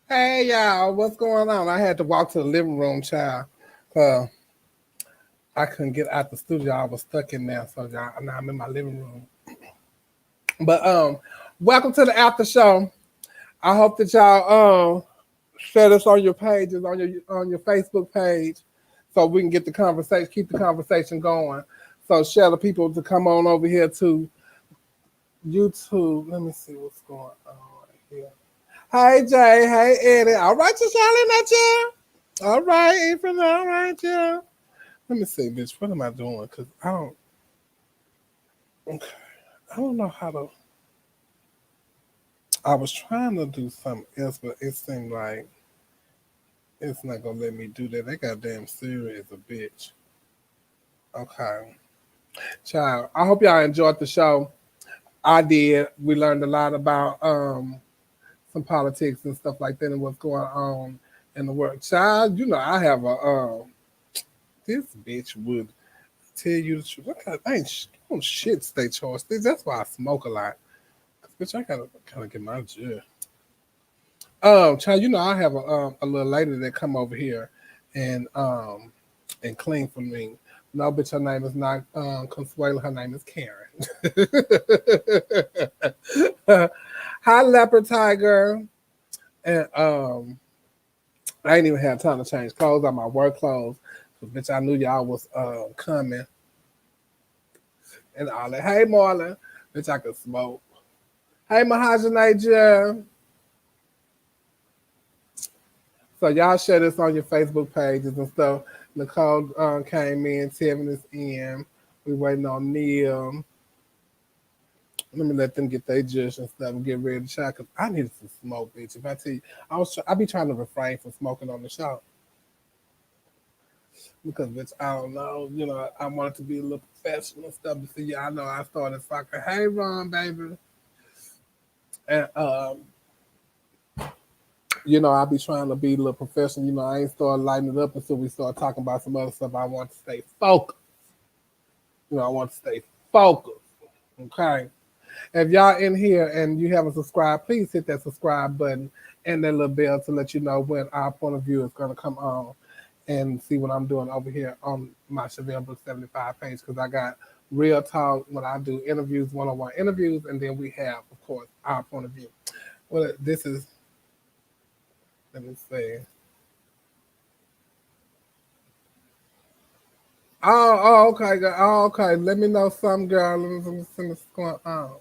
Hey y'all, what's going on? I had to walk to the living room, child. Uh, I couldn't get out the studio. I was stuck in there, so y'all, now I'm in my living room. But welcome to the after show. I hope that y'all share this on your pages, on your Facebook page, so we can get the conversation, keep the conversation going. So share the people to come on over here to YouTube. Let me see what's going on right here. Hey Jay, hey Eddie. All right, you Charlie, not you. All right, Ephraim. All right, yeah. Let me see, bitch. What am I doing? Cause okay, I don't know how to. I was trying to do something else, but it seemed like it's not gonna let me do that. They goddamn serious a bitch. Okay, child. I hope y'all enjoyed the show. I did. We learned a lot about some politics and stuff like that and what's going on in the world. Child, I have a this bitch would tell you the truth. I ain't don't shit stay charged. That's why I smoke a lot. Bitch, I gotta kind of get my jail. Child, I have a little lady that come over here and clean for me. No, bitch, her name is not Consuela. Her name is Karen. Hi, leopard tiger. And I ain't even had time to change clothes on my work clothes. So, bitch, I knew y'all was coming and all that. Hey, Marlon. Bitch, I could smoke. Hey, Mahajanaja. So y'all share this on your Facebook pages and stuff. Nicole came in, Tevin is in. We waiting on Neil. Let me let them get their juice and stuff and get ready to try. Cause I need some smoke, bitch. If I tell you, I be trying to refrain from smoking on the show because, bitch, I don't know. I want it to be a little professional and stuff. But see, yeah, I know I started fucking. Hey, Ron, baby, and I be trying to be a little professional. I ain't started lighting it up until we start talking about some other stuff. I want to stay focused. I want to stay focused. Okay. If y'all in here and you haven't subscribed, please hit that subscribe button and that little bell to let you know when our point of view is going to come on and see what I'm doing over here on my Chevelle Book 75 page because I got real talk when I do interviews, one-on-one interviews, and then we have, of course, our point of view. Well, this is, let me see. Okay, girl. Okay. Let me know some girl. Let me see what's going on.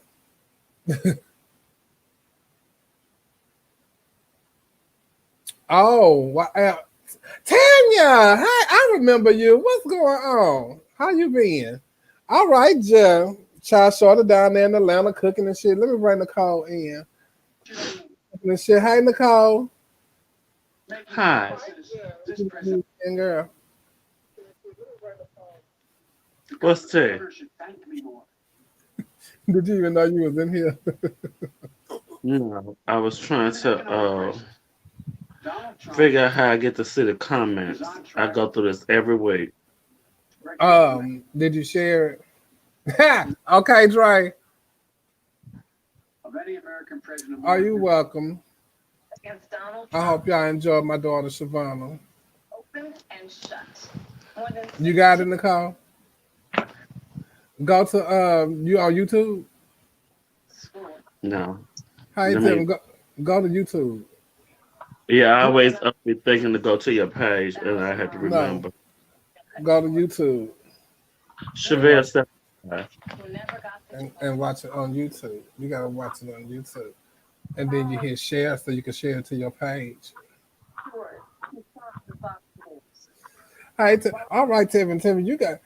Oh, wow. Tanya, hi, I remember you. What's going on? How you been? All right, Joe. Child shorter down there in Atlanta cooking and shit. Let me bring Nicole in. And shit. Hey, Nicole. Hi. And girl. What's that? Did you even know you was in here? No, I was trying to figure out how I get to see the comments. I go through this every week. Did you share it? Okay, Dre. Are you welcome? I hope y'all enjoyed my daughter Shavana. You got it, Nicole? Go to you on YouTube. No. How you Let tell me them go to YouTube? Yeah, I always be thinking to go to your page and I have to No, remember. go to YouTube and Chevelle watch 75. and watch it on YouTube. You gotta watch it on YouTube, and then you hit share so you can share it to your page. All right, Tevin, you got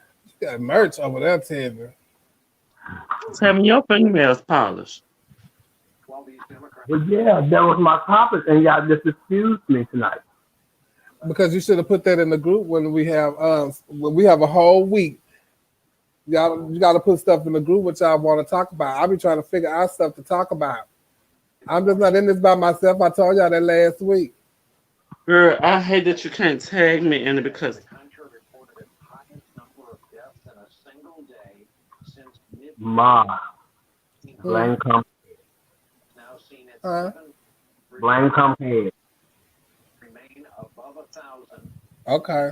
merch over there, Tevin, Tell me your fingernails polished. Well, yeah, that was my topic, and y'all just excused me tonight. because you should have put that in the group when we have a whole week. Y'all, you got to put stuff in the group what y'all want to talk about. I'll be trying to figure out stuff to talk about. I'm just not in this by myself. I told y'all that last week. Girl, I hate that you can't tag me in it because Ma, Hmm. blame come, Huh? blame come head. Okay.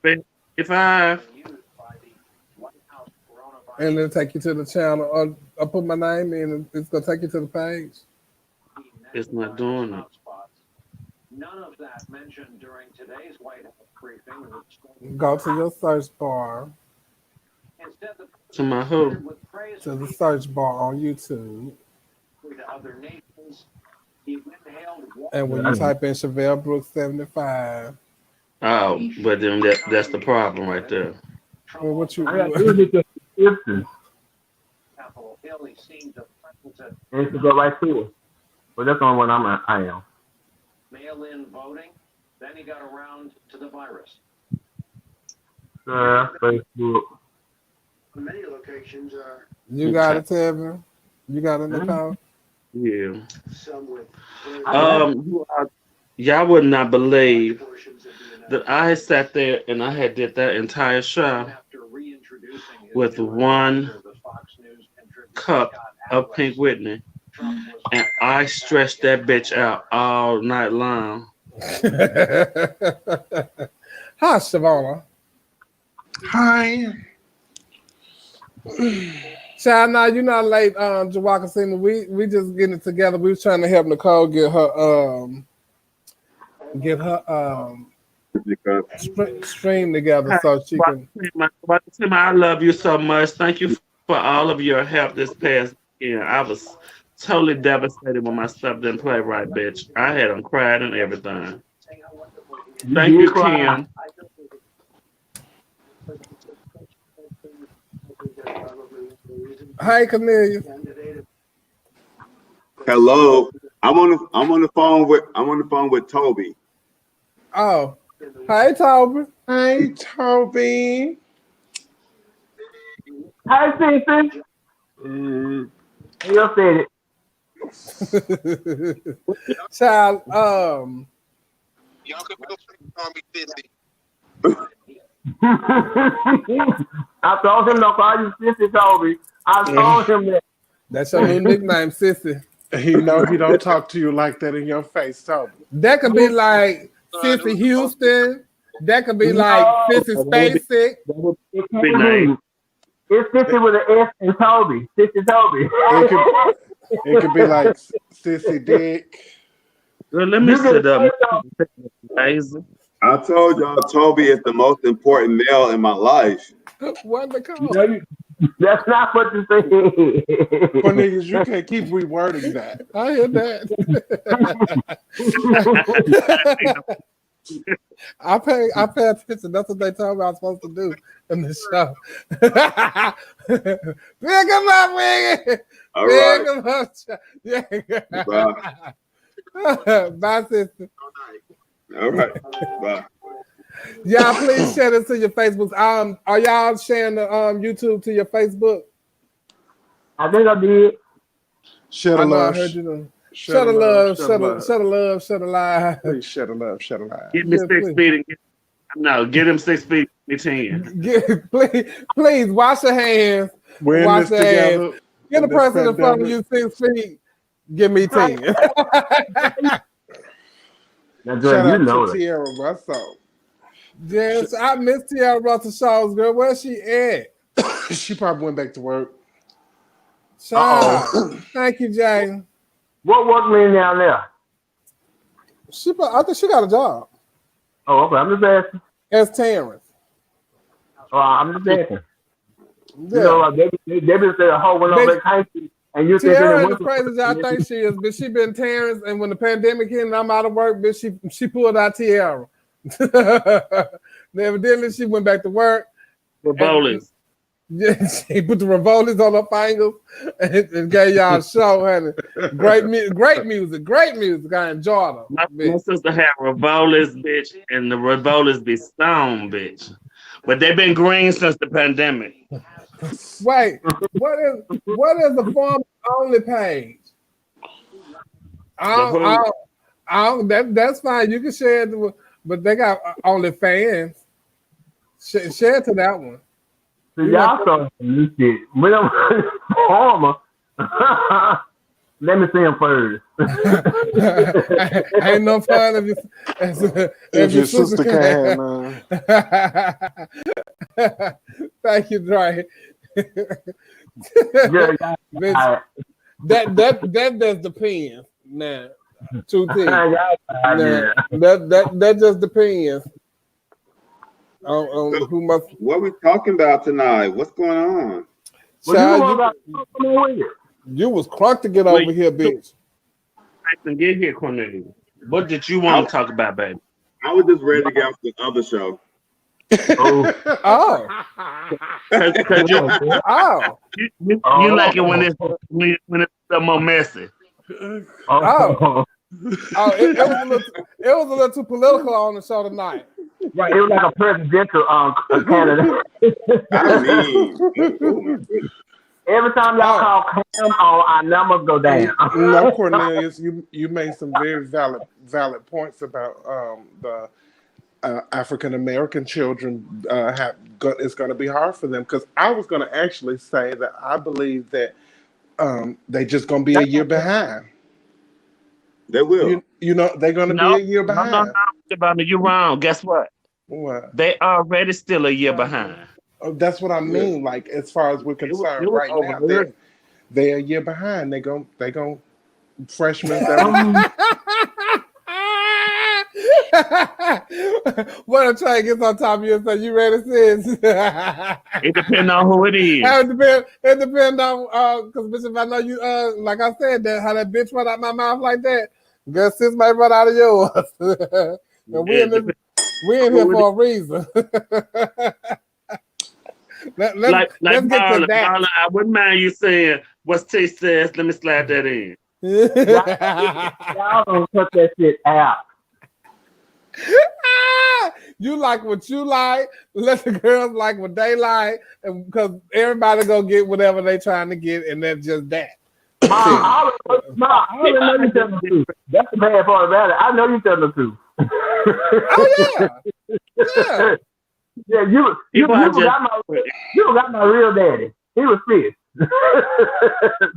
55. And then take you to the channel. Or I put my name in, and it's gonna take you to the page. It's not doing it. None of that mentioned during today's White House briefing. Go to your search bar. Instead, the To my who? with praise To the search bar on YouTube. to other nations. He inhaled And when you type in Chevelle Brooks 75, Oh, but then that's the problem right there. well, what you I got to do the description. Capitol Hill. He seemed to And it's to go right to it. But that's on what I am. mail-in voting. Then he got around to the virus. Facebook. Many locations are you got it, Tevin? You got it, Nicole? Yeah. some with Y'all would not believe that I had sat there and I had did that entire show after reintroducing with one cup of Pink Whitney, and I stretched that bitch out all night long. Hi, Shavona. Hi. Child, now you're not late, Jawaka Sima. We just getting it together. We was trying to help Nicole get her stream together so she can. I love you so much. Thank you for all of your help this past year. I was totally devastated when my stuff didn't play right, bitch. I had them cried and everything. Thank you, Kim. Hi, Cornelia. Hello. I'm on the phone with Toby. Oh, hi, Toby. Hi, Toby. Hi, Cece. You said it. Child, Y'all can feel free to call me Sissy. I told him to call you Sissy, Toby. I told him that. that's your new nickname, Sissy. He know he don't talk to you like that in your face, Toby. That could be like Sissy Houston. That could be like Sissy Spacek. It can't be. It's Sissy with an S and Toby. Sissy Toby. It could be like Sissy Dick. Well, let me sit up. Amazing. I told y'all Toby is the most important male in my life. What the call? That's not what you say. Cornelius, you can't keep rewording that. I hear that. I pay attention. That's what they told me I was supposed to do in the show. Pick him up, Wiggy. All Pick right. him up. Yeah. Bye. Bye, sister. All right. Bye. Y'all, please share this to your Facebook. Are y'all sharing the YouTube to your Facebook? I think I did. Shut I a know I love. heard you know. Shut a love, shut a love, shut a lie. Please shut a love, shut a lie. Give me Yeah, 6 please. feet. Get him 6 feet. Give me 10. Please wash your hands. We're in Wash this your hands. together. Get a this person in front of you 6 feet. Give me 10. Now, Shout girl, out you know to it. Tierra Russell. Yes, I miss Tiara Russell Shaw's girl. Where's she at? She probably went back to work. Child. Thank you, Jane. What work mean down there? I think she got a job Oh, okay. I'm just asking. as Terrence. Oh, I'm just asking. Yeah. You know, like they been saying a whole went on They- vacation, and you Tiara thinking is crazy as I think she is, but she been Terrence, and when the pandemic hit and I'm out of work, bitch, she pulled out Tiara. Evidently, she went back to work. For bowling. Yeah, she put the Rivolis on her fingers and gave y'all a show, honey. Great music. I enjoyed her. My bitch. sister had Rivolis, bitch, and the Rivolis be stone, bitch. But they've been green since the pandemic. Wait, what is the form only page? That's fine. You can share it, but they got only fans. Share it to that one. So y'all saw this shit. We don't former. Let me see him first. Ain't no fun If your sister can't have none. Thank you, Dre. Yeah, Bitch, that just depends. Now, two things. Now, that just depends on who must. What we talking about tonight? What's going on? Child, you was crunk to get over here, bitch. Get here, Cornelius. What did you want to talk about, baby? I was just ready to get off the other show. Oh. You like it when it's a more messy. Oh, it was a little too political on the show tonight. Right, it was like a presidential candidate. I mean, every time y'all call Cam on, our numbers go down. No, Cornelius, you made some very valid points about the African American children. It's going to be hard for them, because I was going to actually say that I believe that they just going to be a year behind. They will. You know, they're going to be a year behind. No, you're wrong. Guess what? What? They already still a year behind. Oh, that's what I mean. Like, as far as we're concerned, right now, they're a year behind. They gon' freshmen. What a train gets on top of you and say, "You ready, sis?" It depends on who it is. It depends on because bitch, if I know you, like I said, that how that bitch run out my mouth like that, guess sis might run out of yours. And we in here for a reason. Let's get to that. Marla, I wouldn't mind you saying what T says. Let me slide that in. Y'all don't cut that shit out. You like what you like. Let the girls like what they like, because everybody gonna get whatever they trying to get, and that's just that. I know you telling the truth. That's the bad part about it. I know you telling the truth. Oh yeah. Yeah, you got my real daddy. He was fierce.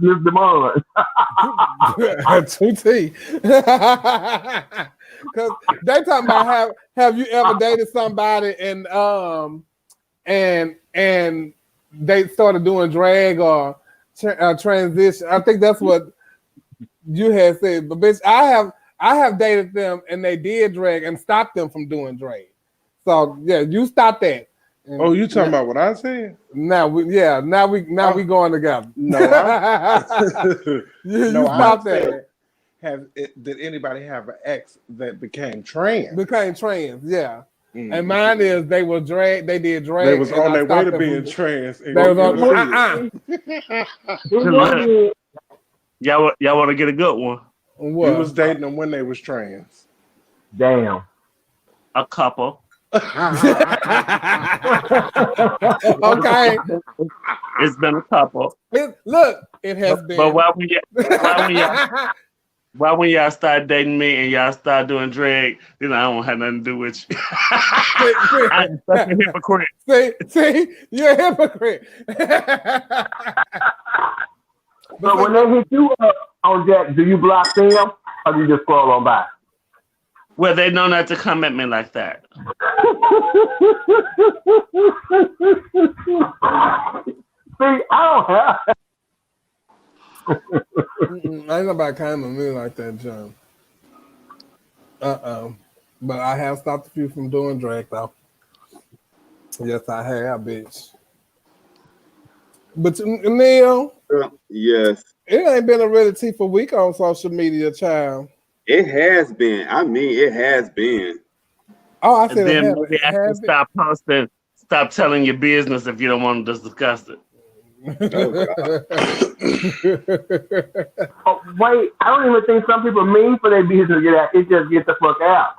Mr. Demond. 2T. Because they talking about have you ever dated somebody and they started doing drag or transition. I think that's what you had said. But bitch, I have dated them and they did drag and stopped them from doing drag. So yeah, you stop that. Oh, you talking about what I said? Now we going together. No, you stop that. Did anybody have an ex that became trans? Yeah. Mm-hmm. And mine is they did drag. They was on their way to being trans. They was on. Y'all want to get a good one? What? You was dating them when they was trans. Damn. A couple. Okay. It's been a couple. It has been. But why when y'all start dating me and y'all start doing drag, then I don't have nothing to do with you. I'm such a hypocrite. See, you're a hypocrite. But when they hit you up on Jack, do you block them or do you just scroll on by? Well, they know not to come at me like that. See, I don't have. Ain't nobody kind of me like that, John. But I have stopped a few from doing drag, though. Yes, I have, bitch. But Neil, yes, it ain't been a really for week on social media, child. It has been. I mean, it has been. Oh, I said then maybe I can stop posting. Stop telling your business if you don't want to discuss it. Oh, wait, I don't even think some people mean for their business to get out. It just get the fuck out.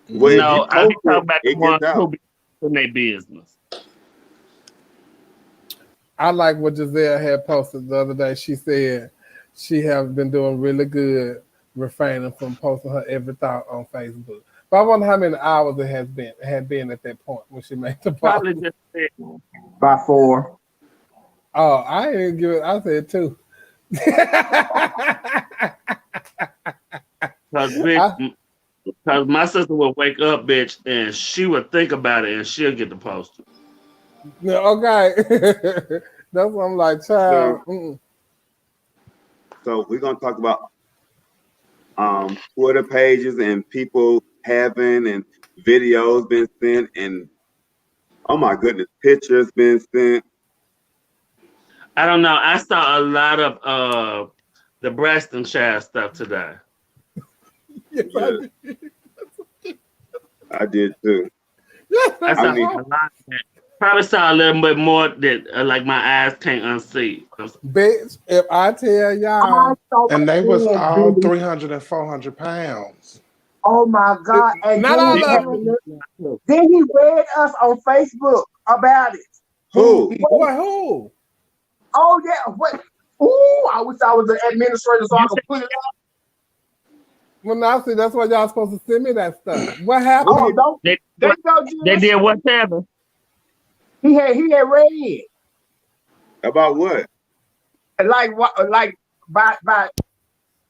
Well, no, I'm talking about the ones who be in their business. I like what Giselle had posted the other day. She said she has been doing really good refraining from posting her every thought on Facebook. But I wonder how many hours it had been at that point when she made the post. Probably just by 4. Oh, I didn't give it. I said 2. Because my sister would wake up, bitch, and she would think about it, and she'll get the poster. Yeah, okay. That's what I'm like, child. So we're gonna talk about Twitter pages and people having and videos been sent and oh my goodness, pictures been sent. I don't know. I saw a lot of the breast and child stuff today. Yes, Yes, I did too. I saw a lot of that. Probably saw a little bit more that like my eyes can't unsee. Bitch, if I tell y'all, And they was all 300 and 400 pounds. Oh my God! And not all of them. then he read us on Facebook about it. Who? Boy, who? Oh yeah, what? Ooh, I wish I was an administrator so I could put it out. Well, now see, that's why y'all supposed to send me that stuff. What happened? Oh, don't They go, did what happened? He had read About what? like by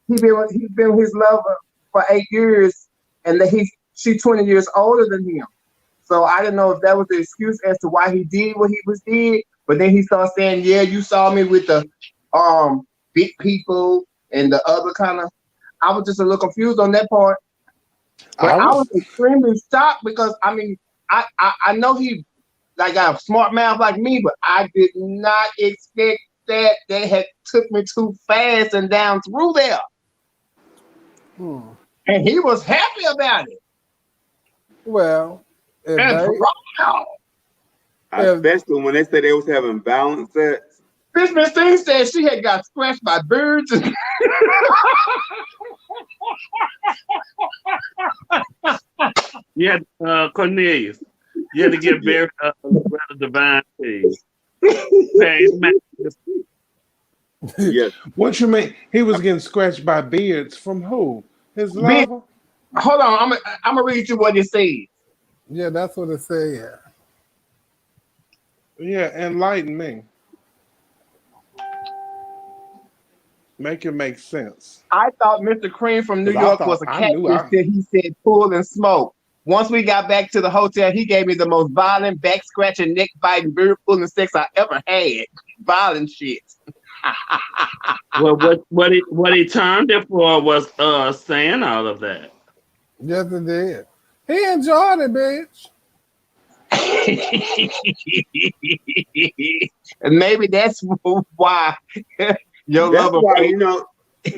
he's been with his lover for 8 years, and that she's 20 years older than him. So I didn't know if that was the excuse as to why he did what he was did. But then he started saying, "Yeah, you saw me with the big people and the other kind of." I was just a little confused on that part. But I was extremely shocked because I mean I know he like got a smart mouth like me, but I did not expect that they had took me too fast and down through there. And he was happy about it. Well, especially when they said they was having violent sex. Miss Thing said she had got scratched by birds. Yeah, Cornelius. You had to get very rather divine things. Yes. What you mean? He was getting scratched by beards from who? His lover? Hold on, I'm gonna read you what it says. Yeah, that's what it said. Yeah, enlighten me. Make it make sense. I thought Mr. Cream from New York was a catfish till he said pull and smoke. Once we got back to the hotel, he gave me the most violent, back scratching, neck biting, beard pulling sex I ever had. Violent shit. Well, what he turned it for was saying all of that. Yes, it did. He enjoyed it, bitch. And maybe that's why your That's lover, why, you know,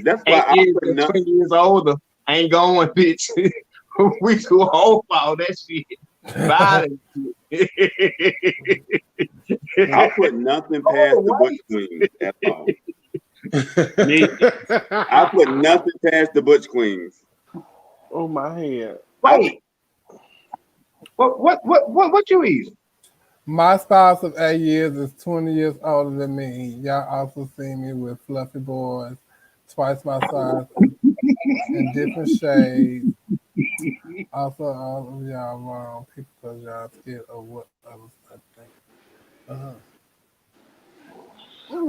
that's why 8 years and 20 years older ain't going, bitch. We too old for all that shit. Violent shit. I put nothing past the Butch Queens at all. I put nothing past the Butch Queens. Oh my head. Wait. What you eat? My spouse of 8 years is 20 years older than me. Y'all also see me with fluffy boys, twice my size, in different shades. Also, all of y'all wrong people because y'all scared of what others think.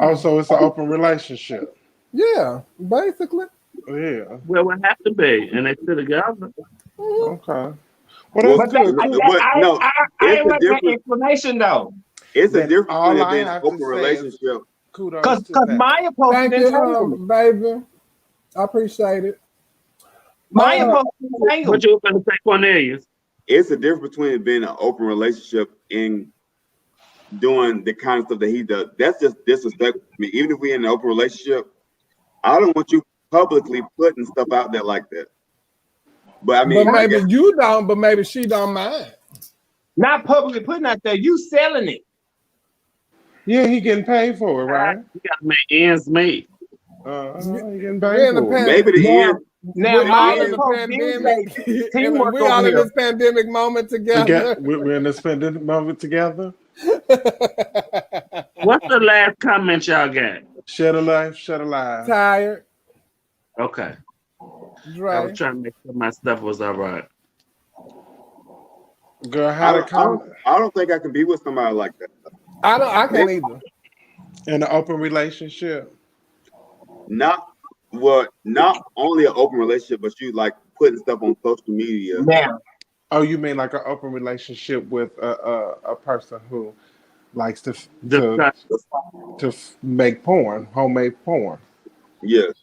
Also, it's an open relationship. Yeah, basically. Yeah. Well, it have to be, and they still together. Okay. Well, that's good. I ain't like that explanation though. It's a difference between being an open relationship. Kudos Because Maya posted Thank you, baby. I appreciate it. Maya posted what you going to say, Cornelius? It's a difference between being an open relationship and doing the kind of stuff that he does. That's just disrespectful to me. Even if we're in an open relationship, I don't want you publicly putting stuff out there like that. But I mean, but maybe you don't, but maybe she don't mind. Not publicly putting out there, you selling it. Yeah, he getting paid for it, right? You got to make ends meet. He getting paid for it. Maybe the end. Now, We're in the pandemic. We all in this pandemic moment together. We're in this pandemic moment together. What's the last comment y'all got? Shed a life, shed a life. Tired. Okay. Right. I was trying to make sure my stuff was all right. Girl, how to come? I don't think I can be with somebody like that. I can't either. In an open relationship. not only an open relationship, but you like putting stuff on social media. Now, Oh, you mean like an open relationship with a person who likes Discuss. make porn, homemade porn. Yes,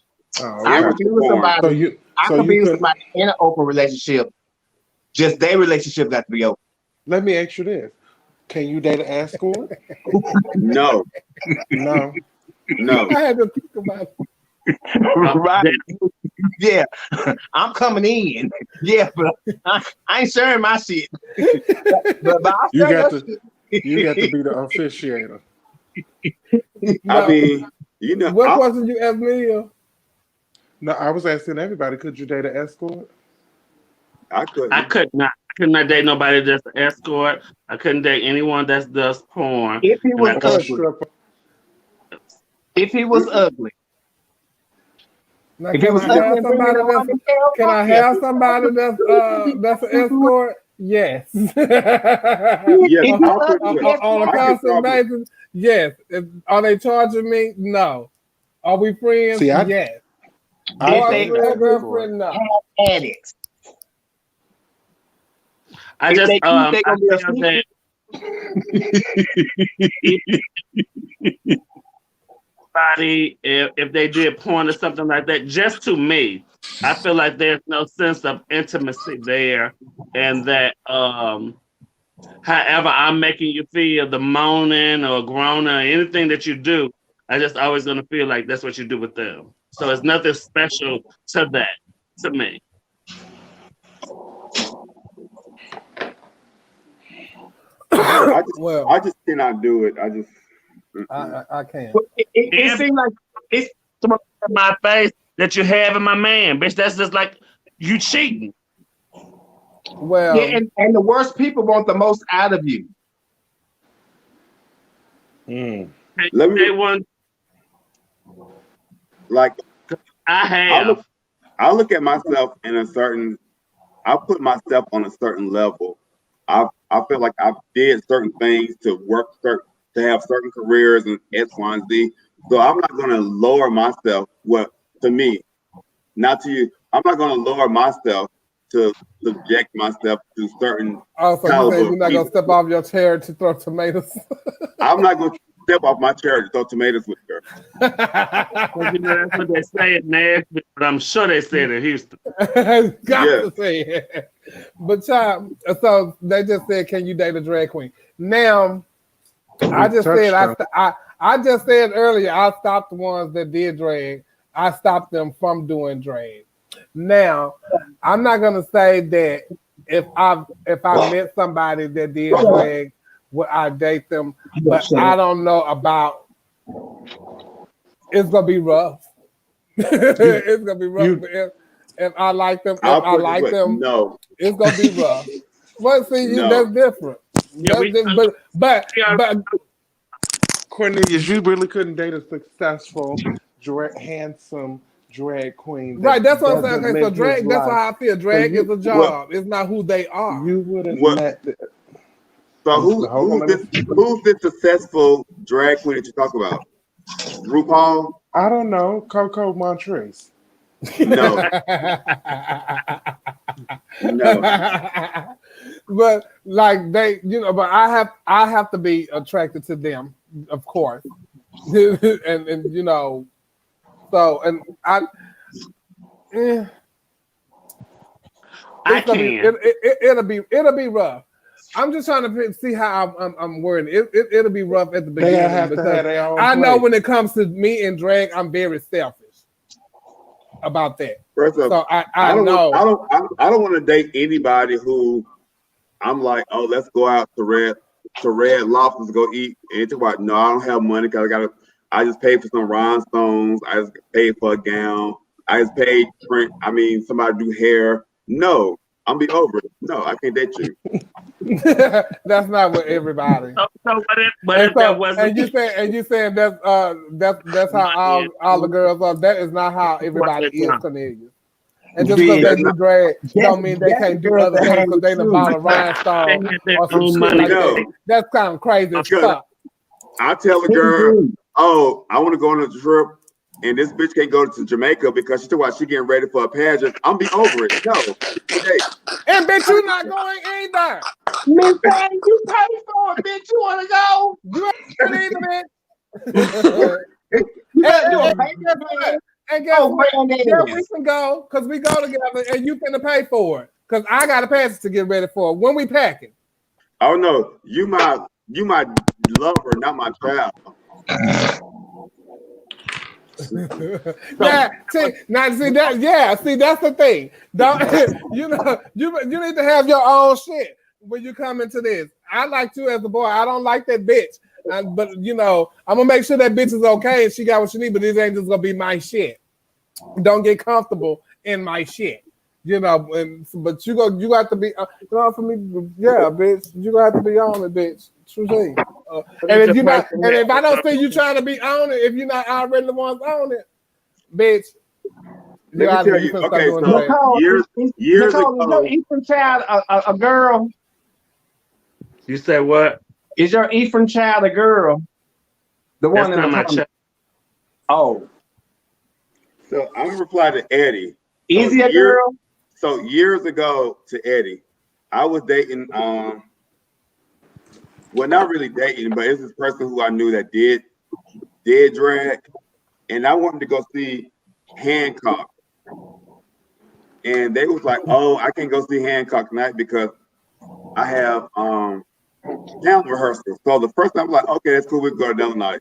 Oh, I okay. could be with porn. So somebody. you I so could you be with could somebody in an open relationship. Just their relationship got to be open. let me ask you this: can you date an escort? No, No. no. I had to think about it. Right. Then Yeah. I'm coming in. Yeah, but I ain't sharing my shit. But I'll You share got your to shit. you got to be the officiator. I No, mean, you know, what question you asked me? No, I was asking everybody, could you date an escort? I I couldn't. could not. I could not date nobody that's an escort. I couldn't date anyone that does porn. If he And was I Or a couldn't. ugly. stripper? If he was ugly. Now, If he can was I ugly have and bringing somebody a that's woman tail, can I yes. have somebody that's an escort? Yes. Yes, If on, he I could. ugly, Yes, yes, on a I could constant probably. basis? Yes. Are they charging me? No. Are we friends? See, Yes. I if date they an Boyfriend, ugly, escort. girlfriend? No. have addicts. I If just they keep, they I gonna be a feel sneaky. that if they did porn or something like that, just to me, I feel like there's no sense of intimacy there, and that however I'm making you feel, the moaning or groaning or anything that you do, I just always gonna feel like that's what you do with them. So it's nothing special to that to me. Well, I just cannot do it. I just. Mm-mm. I can. It And seems like it's in my face that you have in my man, bitch. That's just like you cheating. yeah, Well, and the worst people want the most out of you. Mm. Let me They want like. I I look. have. I look at myself in a certain. I put myself on a certain level. I feel like I did certain things to to have certain careers and X, Y, and Z. So I'm not gonna lower myself. What to me, not to you. I'm not gonna lower myself to subject myself to certain also you caliber said of you're not gonna people. step off your chair to throw tomatoes. I'm not gonna step off my chair to throw tomatoes with her. Because you know that's what they say in Nashville, but I'm sure they said in Houston. Got Yes. to say it. But child, so they just said, "Can you date a drag queen?" Now, I We just said touched on. I just said earlier I stopped the ones that did drag. I stopped them from doing drag. Now, I'm not gonna say that if I met somebody that did drag, would I date them? But I don't know about. It's gonna be rough. You It's gonna be rough. you But if I like them, if I'll I put it this like way. them, No, it's gonna be rough. But see, no. that's different. Yeah, That's different. But Cornelius, you really couldn't date a successful, handsome drag queen right, that that's what I'm saying. doesn't Okay, so live his drag. That's life. how I feel. So Drag is a What job. It's not who they are. you wouldn't what let. so Hold on, let me. who's this successful drag queen that you talk about? RuPaul? I don't know, Coco Montrese. No, no. But like they, but I have to be attracted to them, of course, and so and I. eh, I It's gonna be can. it'll be rough. I'm just trying to see how I'm wording it. It'll be rough at the They beginning have to because have their own I know place. when it comes to me and drag, I'm very selfish about that. First off, So I I don't want know I don't want to date anybody who I'm like, oh, let's go out to Red Lobster to go eat. And it's about no, I don't have money because I just paid for some rhinestones. I just paid for a gown. I just paid print. I mean, somebody do hair. No, I'm be over it. No, I can't date you. that's not what everybody. So what if that wasn't And you saying that's how all the girls are. That is not how everybody is, Cornelius. And just because they That's do not drag, don't mean they That's can't the do girls other that things have because it they done too. bought a they rhinestone had their or some own shit money? like No. that. That's kind of crazy as because fuck. I tell a girl, oh, I want to go on a trip. and this bitch can't go to Jamaica because she talking about she getting ready for a pageant. I'm be over it. No. Hey, And bitch, you not going either. Miss Patty, you pay for it, bitch. You wanna go? You ain't going either, bitch. You better do a And pay guess what? And guess Oh, what? granddaddy. Yeah, we can go because we go together and you finna pay for it. Because I got a pass to get ready for it. When we packing. oh no, you my lover, not my child. Yeah, see that. Yeah, see that's the thing. Don't you know? You need to have your own shit when you come into this. I like you as a boy. I don't like that bitch. But you know, I'm gonna make sure that bitch is okay and she got what she need. But this ain't just gonna be my shit. Don't get comfortable in my shit. You know, but you got to be. You know, for me, yeah, bitch. You gonna have to be on it, bitch. True thing. And if you not, and if I don't see you trying to be on it, if you're not already the ones on it, bitch. Let me tell you. Okay, so Nicole, years Nicole, is ago, your Ephraim child a girl? You said what? Is your Ephraim child a girl? The That's one in not the my comment. child. Oh, so I'm gonna reply to Eddie. is he a girl? So years ago to Eddie, I was dating. Well, not really dating, but it's this person who I knew that did drag, and I wanted to go see Hancock, and they was like, "Oh, I can't go see Hancock tonight because I have talent rehearsal." So the first time I was like, "Okay, that's cool. We can go another night."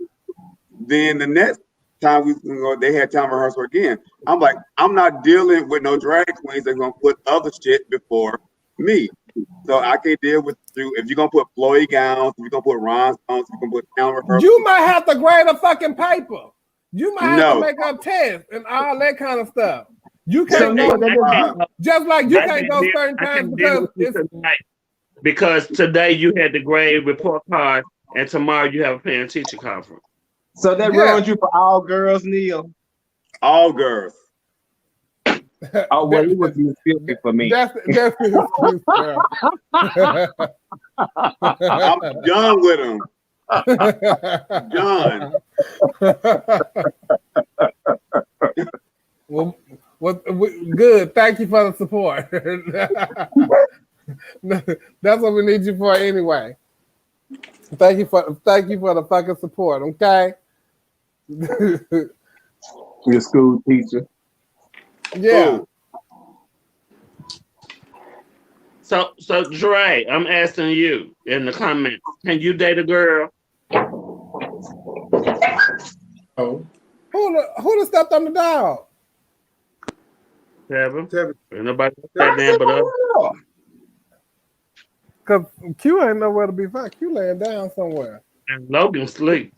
Then the next time we can go, they had talent rehearsal again. I'm like, I'm not dealing with no drag queens that's gonna put other shit before me. So I can't deal with you if you're gonna put flowy gowns, if you're gonna put rhinestones, if you're gonna put talent rehearsal. You might have to grade a fucking paper. You might have to No. make up tests and all that kind of stuff. You So can't no, go just like you can't go certain I times can deal because with you it's tonight because today you had the grade report card and tomorrow you have a parent teacher conference. so that Yeah. runs you for all girls, Neil. All girls. Oh well, it was filthy for me. That's the excuse, girl. I'm done with them. Done. Well, good. Thank you for the support. That's what we need you for anyway. Thank you for the fucking support. Okay. Your school teacher. Yeah. Cool. So Dre, I'm asking you in the comments, can you date a girl? Oh, Who stepped on the dog? Kevin? Kevin. Ain't nobody that damn but us. Because Q ain't nowhere to be found. Q laying down somewhere. And Logan sleep.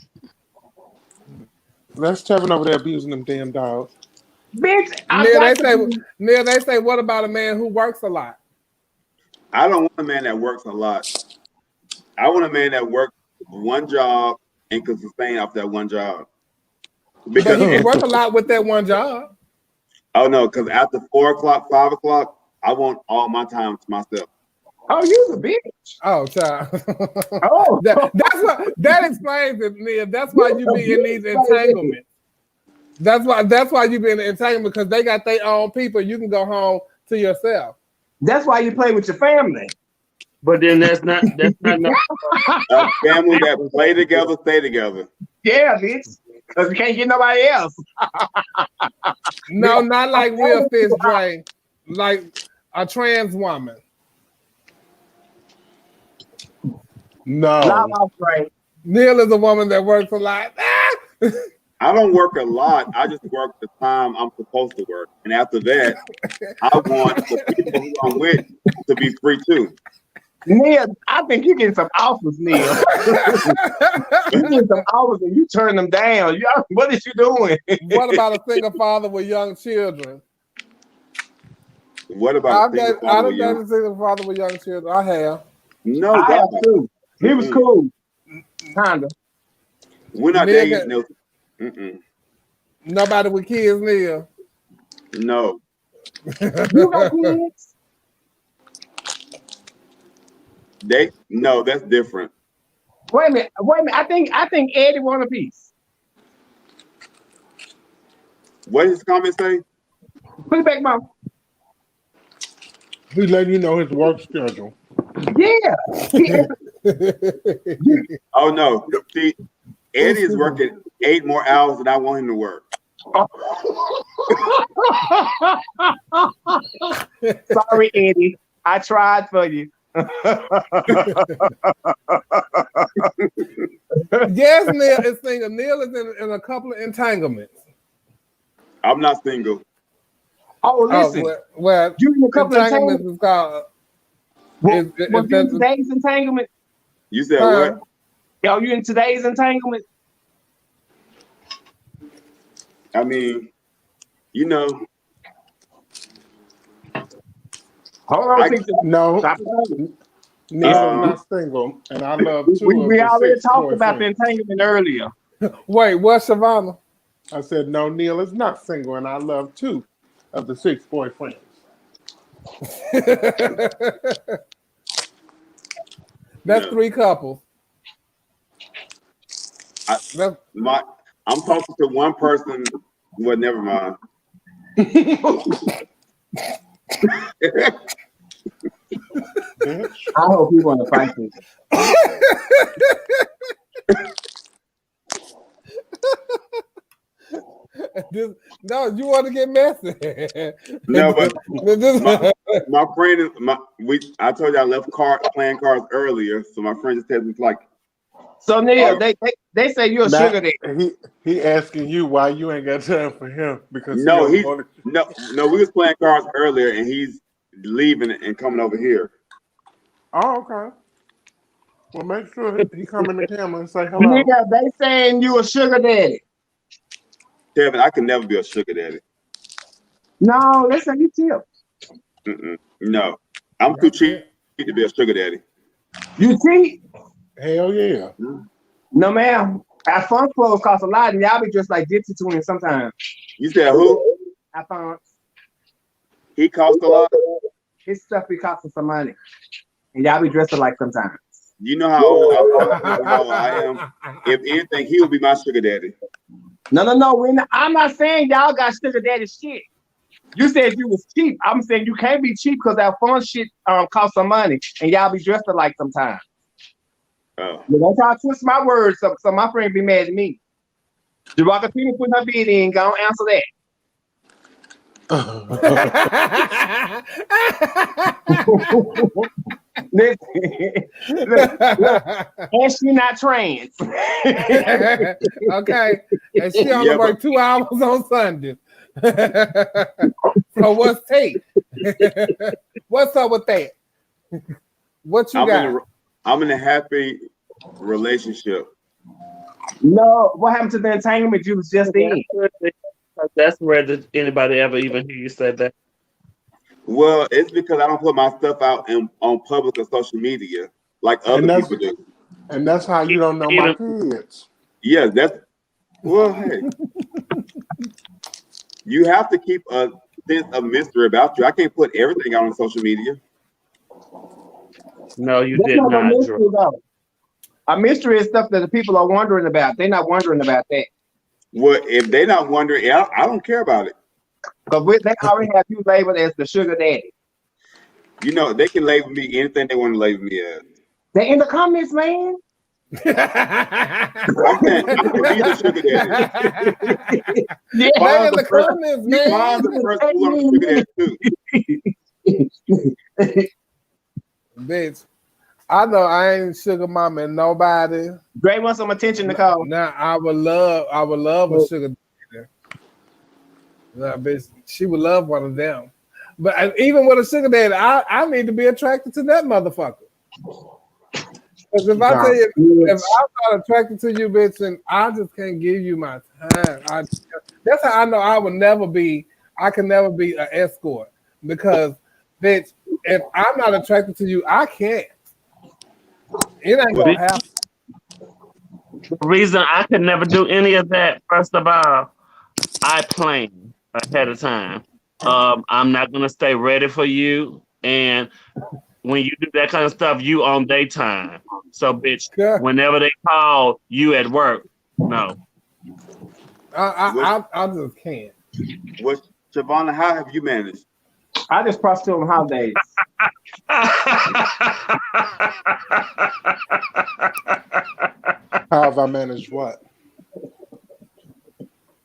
That's Kevin over there abusing them damn dogs. Bitch, Neil, they say, what about a man who works a lot? I don't want a man that works a lot. I want a man that works one job and can sustain off that one job. But he can work a lot with that one job. Oh no, because after 4 o'clock, 5 o'clock, I want all my time to myself. Oh, you the bitch. Oh, child. Oh, that explains it, Neil. That's why you be in these entanglements. That's why you be in the entanglement because they got their own people. You can go home to yourself. that's why you play with your family. But then that's not no. A family that play together, stay together. Yeah, bitch. Because we can't get nobody else. No, not like real fish drain, like a trans woman. No. Not right. Neil is a woman that works a lot. I don't work a lot. I just work the time I'm supposed to work. And after that, I want the people who I'm with to be free too. Neil, I think you getting some offers, Neil. You get some offers and you turn them down. What is you doing? What about a single father with young children? What about I've dated a single father with young children. I have. No, I have God. too. He was cool. Kinda. We're not Neil dating. No. Mm-mm. Nobody with kids, Neil. No. You got kids? No, that's different. Wait a minute. I think Eddie want a piece. What does his comment say? Put it back, Mom. He's letting you know his work schedule. Yeah. Oh no. See, Eddie is working 8 more hours than I want him to work. Sorry, Eddie. I tried for you. Yes, Neil is single. Neil is in a couple of entanglements. I'm not single. Oh, listen. Well, You in a couple of entanglements is called. Was you in today's entanglement? You said what? Yo, you in today's entanglement? I mean, you know. Hold on, No. Stop. Neil is not single, and I love 2 of We the already 6 talked about the boyfriends. entanglement earlier. Wait, what's Savannah? I said, no, Neil is not single, and I love 2 of the 6 boyfriends. That's 3 couples. I'm talking to one person. Well, never mind. I hope you want to fight this. No, you want to get messy. No, but my friend is I told you I left playing cards earlier, so my friend just texted me like. So Neil, they say you're a sugar daddy. He asking you why you ain't got time for him because no, we was playing cards earlier and he's leaving and coming over here. Oh, okay. Well, make sure he come in the camera and say hello. Yeah, they saying you a sugar daddy. Kevin, I can never be a sugar daddy. No, listen, you tip. No, I'm too cheap to be a sugar daddy. You cheap? Hell yeah. No, ma'am. Our fun clothes cost a lot, and y'all be just like Dixie twins sometimes. You said who? Alphonse. He cost a lot. His stuff be costing some money, and y'all be dressing like sometimes. You know how old I am. If anything, he will be my sugar daddy. No. I'm not saying y'all got sugar daddy shit. You said you was cheap. I'm saying you can't be cheap because that fun shit costs some money, and y'all be dressed alike sometimes. Oh. You don't try to twist my words, so my friend be mad at me. Jeraka Tina putting her bid in. Go answer that. Look, and she not trans. Okay, and she only work 2 hours on Sunday. So what's take? What's up with that? What you got? I'm in a happy relationship. No, what happened to the entanglement you was just in? That's where did anybody ever even hear you say that? Well, it's because I don't put my stuff out on public or social media like other people do. And that's how you don't know my kids. Yeah, hey. You have to keep a sense of mystery about you. I can't put everything out on social media. No, you That's did not not. a mystery, though. A mystery is stuff that the people are wondering about. They're not wondering about that. Well, if they're not wondering, I don't care about it. Because they already have you labeled as the sugar daddy. You know, they can label me anything they want to label me as. They in the comments, man. I'm saying I can be the sugar daddy. Yeah, they in the comments, man. Find the person who wants sugar daddy too. Bitch, I know I ain't sugar mama and nobody. Gray wants some attention, Nicole. Now I would love a sugar daddy. Nah, bitch, she would love one of them. But even with a sugar daddy, I need to be attracted to that motherfucker. Because if I tell you, if I'm not attracted to you, bitch, then I just can't give you my time. That's how I know I can never be an escort. Because, bitch, if I'm not attracted to you, I can't. It ain't gonna happen. The reason I could never do any of that, first of all, I plan ahead of time. I'm not gonna stay ready for you, and when you do that kind of stuff, you on daytime. So, bitch, whenever they call you at work, no. I just can't. What, Shavonna, how have you managed? I just prostitute on holidays. How have I managed what?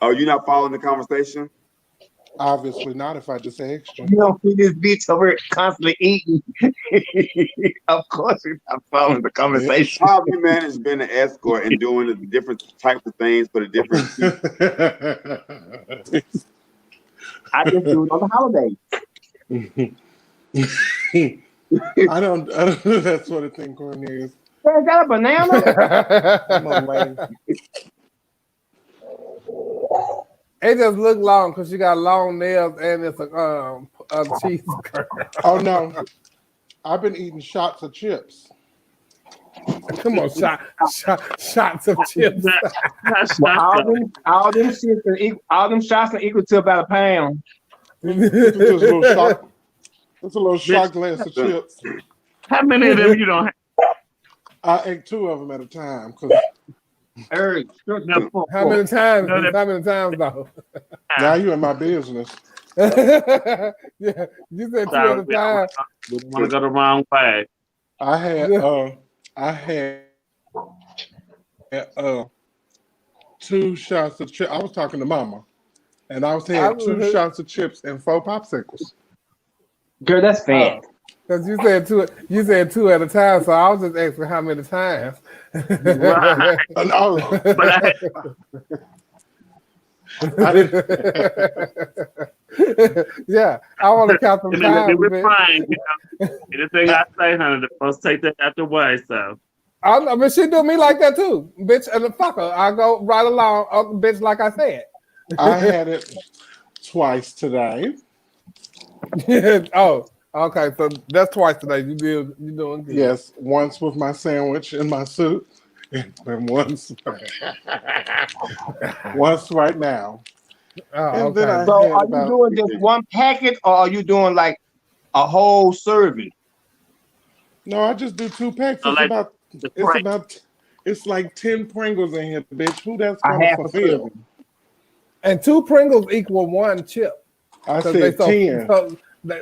Oh, you not following the conversation? Obviously not if I just asked you. You don't see this bitch over here constantly eating. Of course, you're not following the conversation. How have you managed being an escort and doing the different types of things for the different people? I just do it on the holidays. I don't do that sort of thing, Cornelius. Is that a banana? I'm a lame. It just look long because you got long nails and it's a cheese curl. Oh no, I've been eating shots of chips. Come on, shots of chips. Well, all them shots are equal to about a pound. It's just a little shot. It's a little shot glass of chips. How many of them you don't have? I ate 2 of them at a time. How many times? How many times though? Now you in my business. Yeah, you said 2 at a time. We don't want to go the wrong way. I had 2 shots of chips. I was talking to Mama, and I was having 2 shots of chips and 4 popsicles. Girl, that's fast. Because you said 2. You said 2 at a time, so I was just asking how many times. Right. No. But Yeah, I want to count them times. we're fine. Anything I say, honey, the folks take that out the way. So I mean, she do me like that too, bitch. And the fucker, I go right along, bitch, like I said. I had it twice today. Oh, okay. So that's twice today. You doing good. Yes, once with my sandwich and my soup, and once right now. Oh, And okay. then I So had are you doing just one packet or are you doing like a whole serving? No, I just do 2 packs. I like It's like 10 Pringles in here, bitch. Who that's A gonna half a fulfill? serving. And 2 Pringles equal 1 chip. I 'Cause said 10.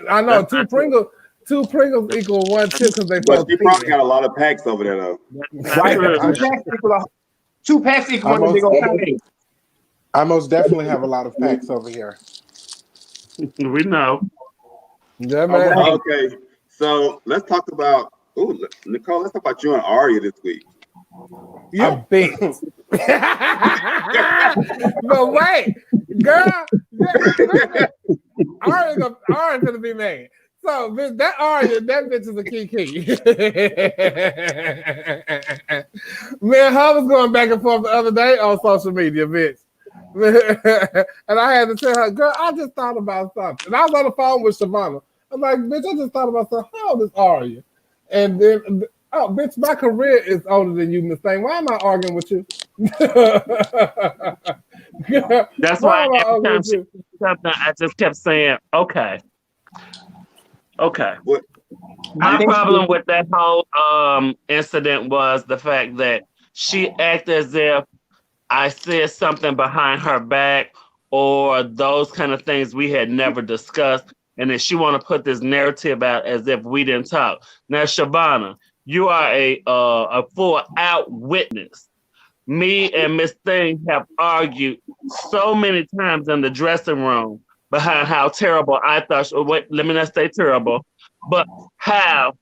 I know 2 Pringles. 2 Pringles equall 1 chip because they so But you probably thin. got a lot of packs over there, though. Right? True. 2 packs equal one big old packet. I most definitely have a lot of packs over here. We know. Yeah, man. Okay, so let's talk about. Oh, Nicole, let's talk about you and Aria this week. A bit. But wait, girl, Aria's gonna be mad. So bitch, that bitch is a kiki. Man, her was going back and forth the other day on social media, bitch. And I had to tell her, girl, I just thought about something. And I was on the phone with Shavonna. I'm like, bitch, I just thought about something. How old is Aria? And then, oh, bitch, my career is older than you, Miss Thing. Why am I arguing with you? That's why every time she did something, I just kept saying, okay. What? My problem with that whole incident was the fact that she acted as if I said something behind her back or those kind of things we had never discussed. And then she want to put this narrative out as if we didn't talk. Now, Shavonna, you are a full out witness. Me and Miss Thing have argued so many times in the dressing room behind how terrible I thought. Wait, let me not say terrible, but how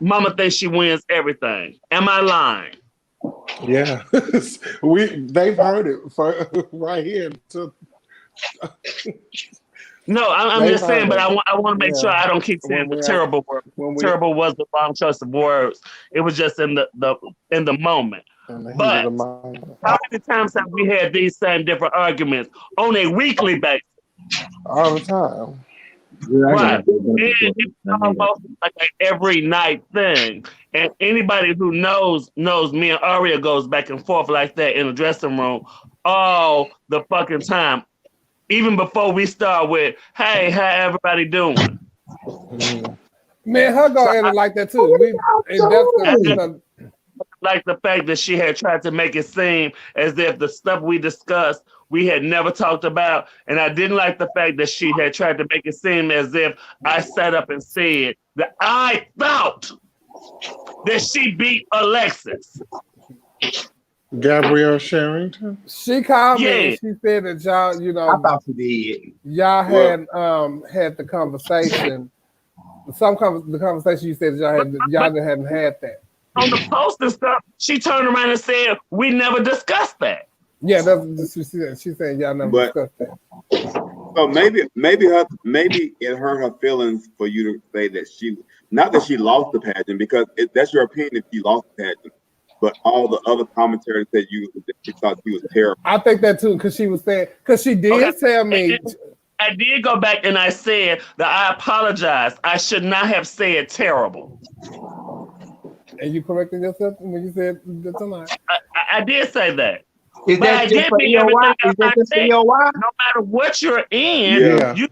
Mama thinks she wins everything. Am I lying? Yeah, they've heard it right here. No, I'm just saying, but I want to make sure I don't keep saying the terrible word. Terrible was the wrong choice of words. It was just in the moment. But how many times have we had these same different arguments on a weekly basis? All the time. Right. And it's almost like an every night thing. And anybody who knows me and Aria goes back and forth like that in the dressing room all the fucking time. Even before we start with, hey, how everybody doing? Man, her go at it like that too. Like the fact that she had tried to make it seem as if the stuff we discussed we had never talked about. And I didn't like the fact that she had tried to make it seem as if I sat up and said that I thought that she beat Alexis. Gabrielle Sherrington. She called me Yeah. and she said that y'all, you I know, thought she did. y'all had the conversation. The conversation you said that y'all hadn't had that. On the post and stuff, she turned around and said, we never discussed that. Yeah, that's what she said. She said y'all never But- discussed that. So maybe it hurt her feelings for you to say that not that she lost the pageant, because that's your opinion if you lost the pageant. But all the other commentaries that you thought she was terrible. I think that too, because she was saying, because she did tell me. I did go back and I said that I apologize. I should not have said terrible. And you corrected yourself when you said that tonight. I did say that. Is But I that just did for mean EOY? everything Is that I just for said. EOY? No matter what you're in, Yeah. you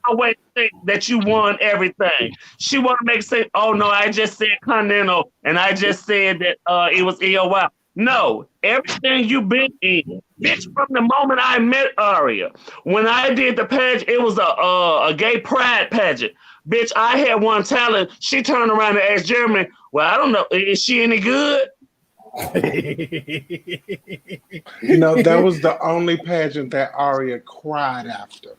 always think that you won everything. She want to make say, oh no, I just said Continental and I just said that it was EOY. No, everything you've been in, bitch. From the moment I met Aria, when I did the pageant, it was a gay pride pageant. Bitch, I had one talent. She turned around and asked Jeremy, well, I don't know, is she any good? No, that was the only pageant that Aria cried after.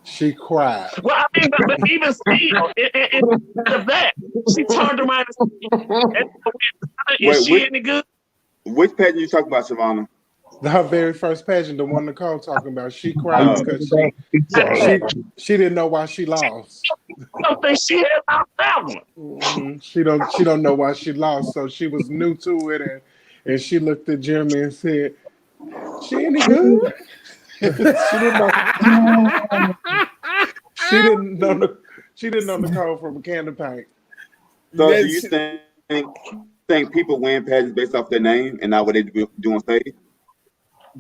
She cried. Well, I mean, but even still, instead of that, she turned around and said, is she any good? Which pageant you talking about, Shavonna? Her very first pageant, the one Nicole talking about, she cried because she didn't know why she lost. I don't think she had lost that one. Mhm. She don't know why she lost, so she was new to it, and she looked at Jeremy and said, "She any good?" she didn't know Nicole from a can of paint. So do you think people win pageants based off their name and not what they do on stage?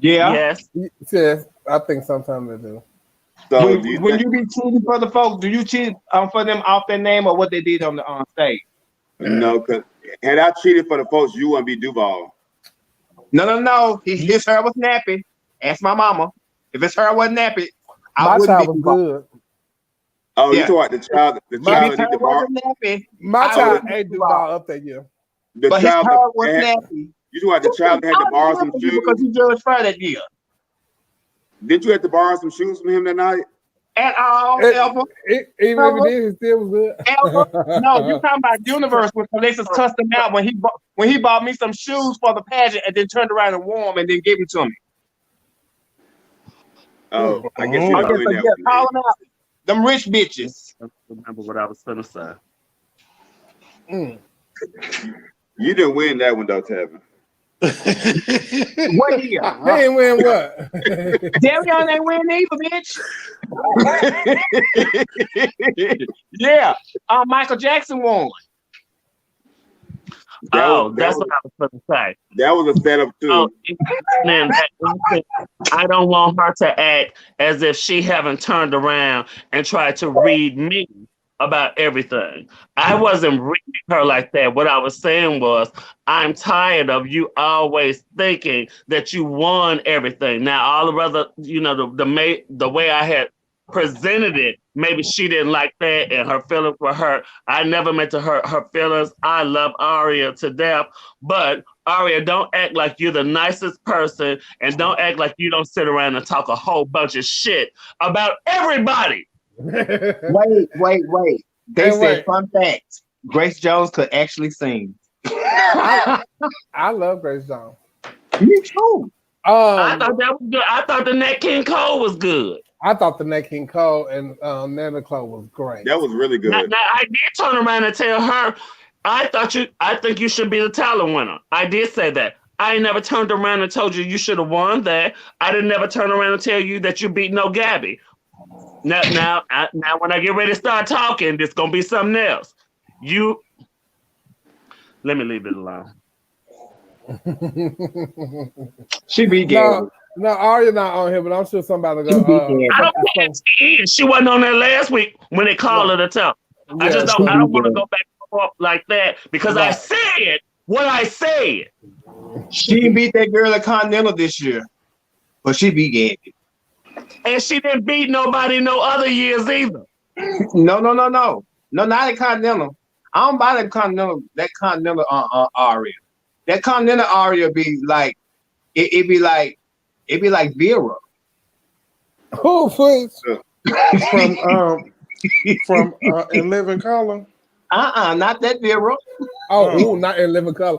Yeah. Yes. Yes, I think sometimes they do. So When you be cheating for the folks, do you cheat for them off their name or what they did on the stage? No, because had I cheated for the folks, you wouldn't be Duval. No. His hair was nappy. Ask my mama. If his hair wasn't nappy, I My wouldn't child be was Duval. good. Oh, Yeah. you talking about the child If his that hair did the bar, wasn't nappy, My I child wouldn't be ain't do Duval. all up that year. the But his child hair was that had, nappy. you talking about the child that had to borrow some shoes? Because he judged fair that year. Did you have to borrow some shoes from him that night? At all, Even ever. if he did, he still was good. Ever? No, you talking about Universe when Alexis cussed him out when he bought me some shoes for the pageant and then turned around and wore them and then gave them to me. Oh, I guess you I know guess in that one. call them out. Them rich bitches. I don't remember what I was going to say. You didn't win that one though, Tevin. What year? He ain't win what? Darion ain't win either, bitch. Yeah. Michael Jackson won. That's what I was going to say. That was a setup too. Oh, I don't want her to act as if she haven't turned around and tried to read me about everything. I wasn't reading her like that. What I was saying was, I'm tired of you always thinking that you won everything. Now, all the other, the way I had presented it, maybe she didn't like that and her feelings were hurt. I never meant to hurt her feelings. I love Aria to death, but Aria, don't act like you're the nicest person and don't act like you don't sit around and talk a whole bunch of shit about everybody. Wait. They said, fun fact, Grace Jones could actually sing. I love Grace Jones. Me too. I thought that was good. I thought the Nat King Cole was good. I thought the Nat King Cole and Nana Cole was great. That was really good. Now, I did turn around and tell her, I think you should be the talent winner. I did say that. I ain't never turned around and told you should have won that. I didn't never turn around and tell you that you beat no Gabby. Now, when I get ready to start talking, it's gonna be something else. Let me leave it alone. She be gay. No, Aria not on here, but I'm sure somebody go. I don't think she wasn't on there last week when they called her to tell. Yeah, I don't want to go back and forth like that because I said what I said. She beat that girl at Continental this year. but she be gagging. And she didn't beat nobody no other years either. No, not a Continental. I don't buy that Continental. That Continental aria. That Continental aria be like it be like Vera. Oh, please. From In Living Color. Not that Vera. Oh, not in living color.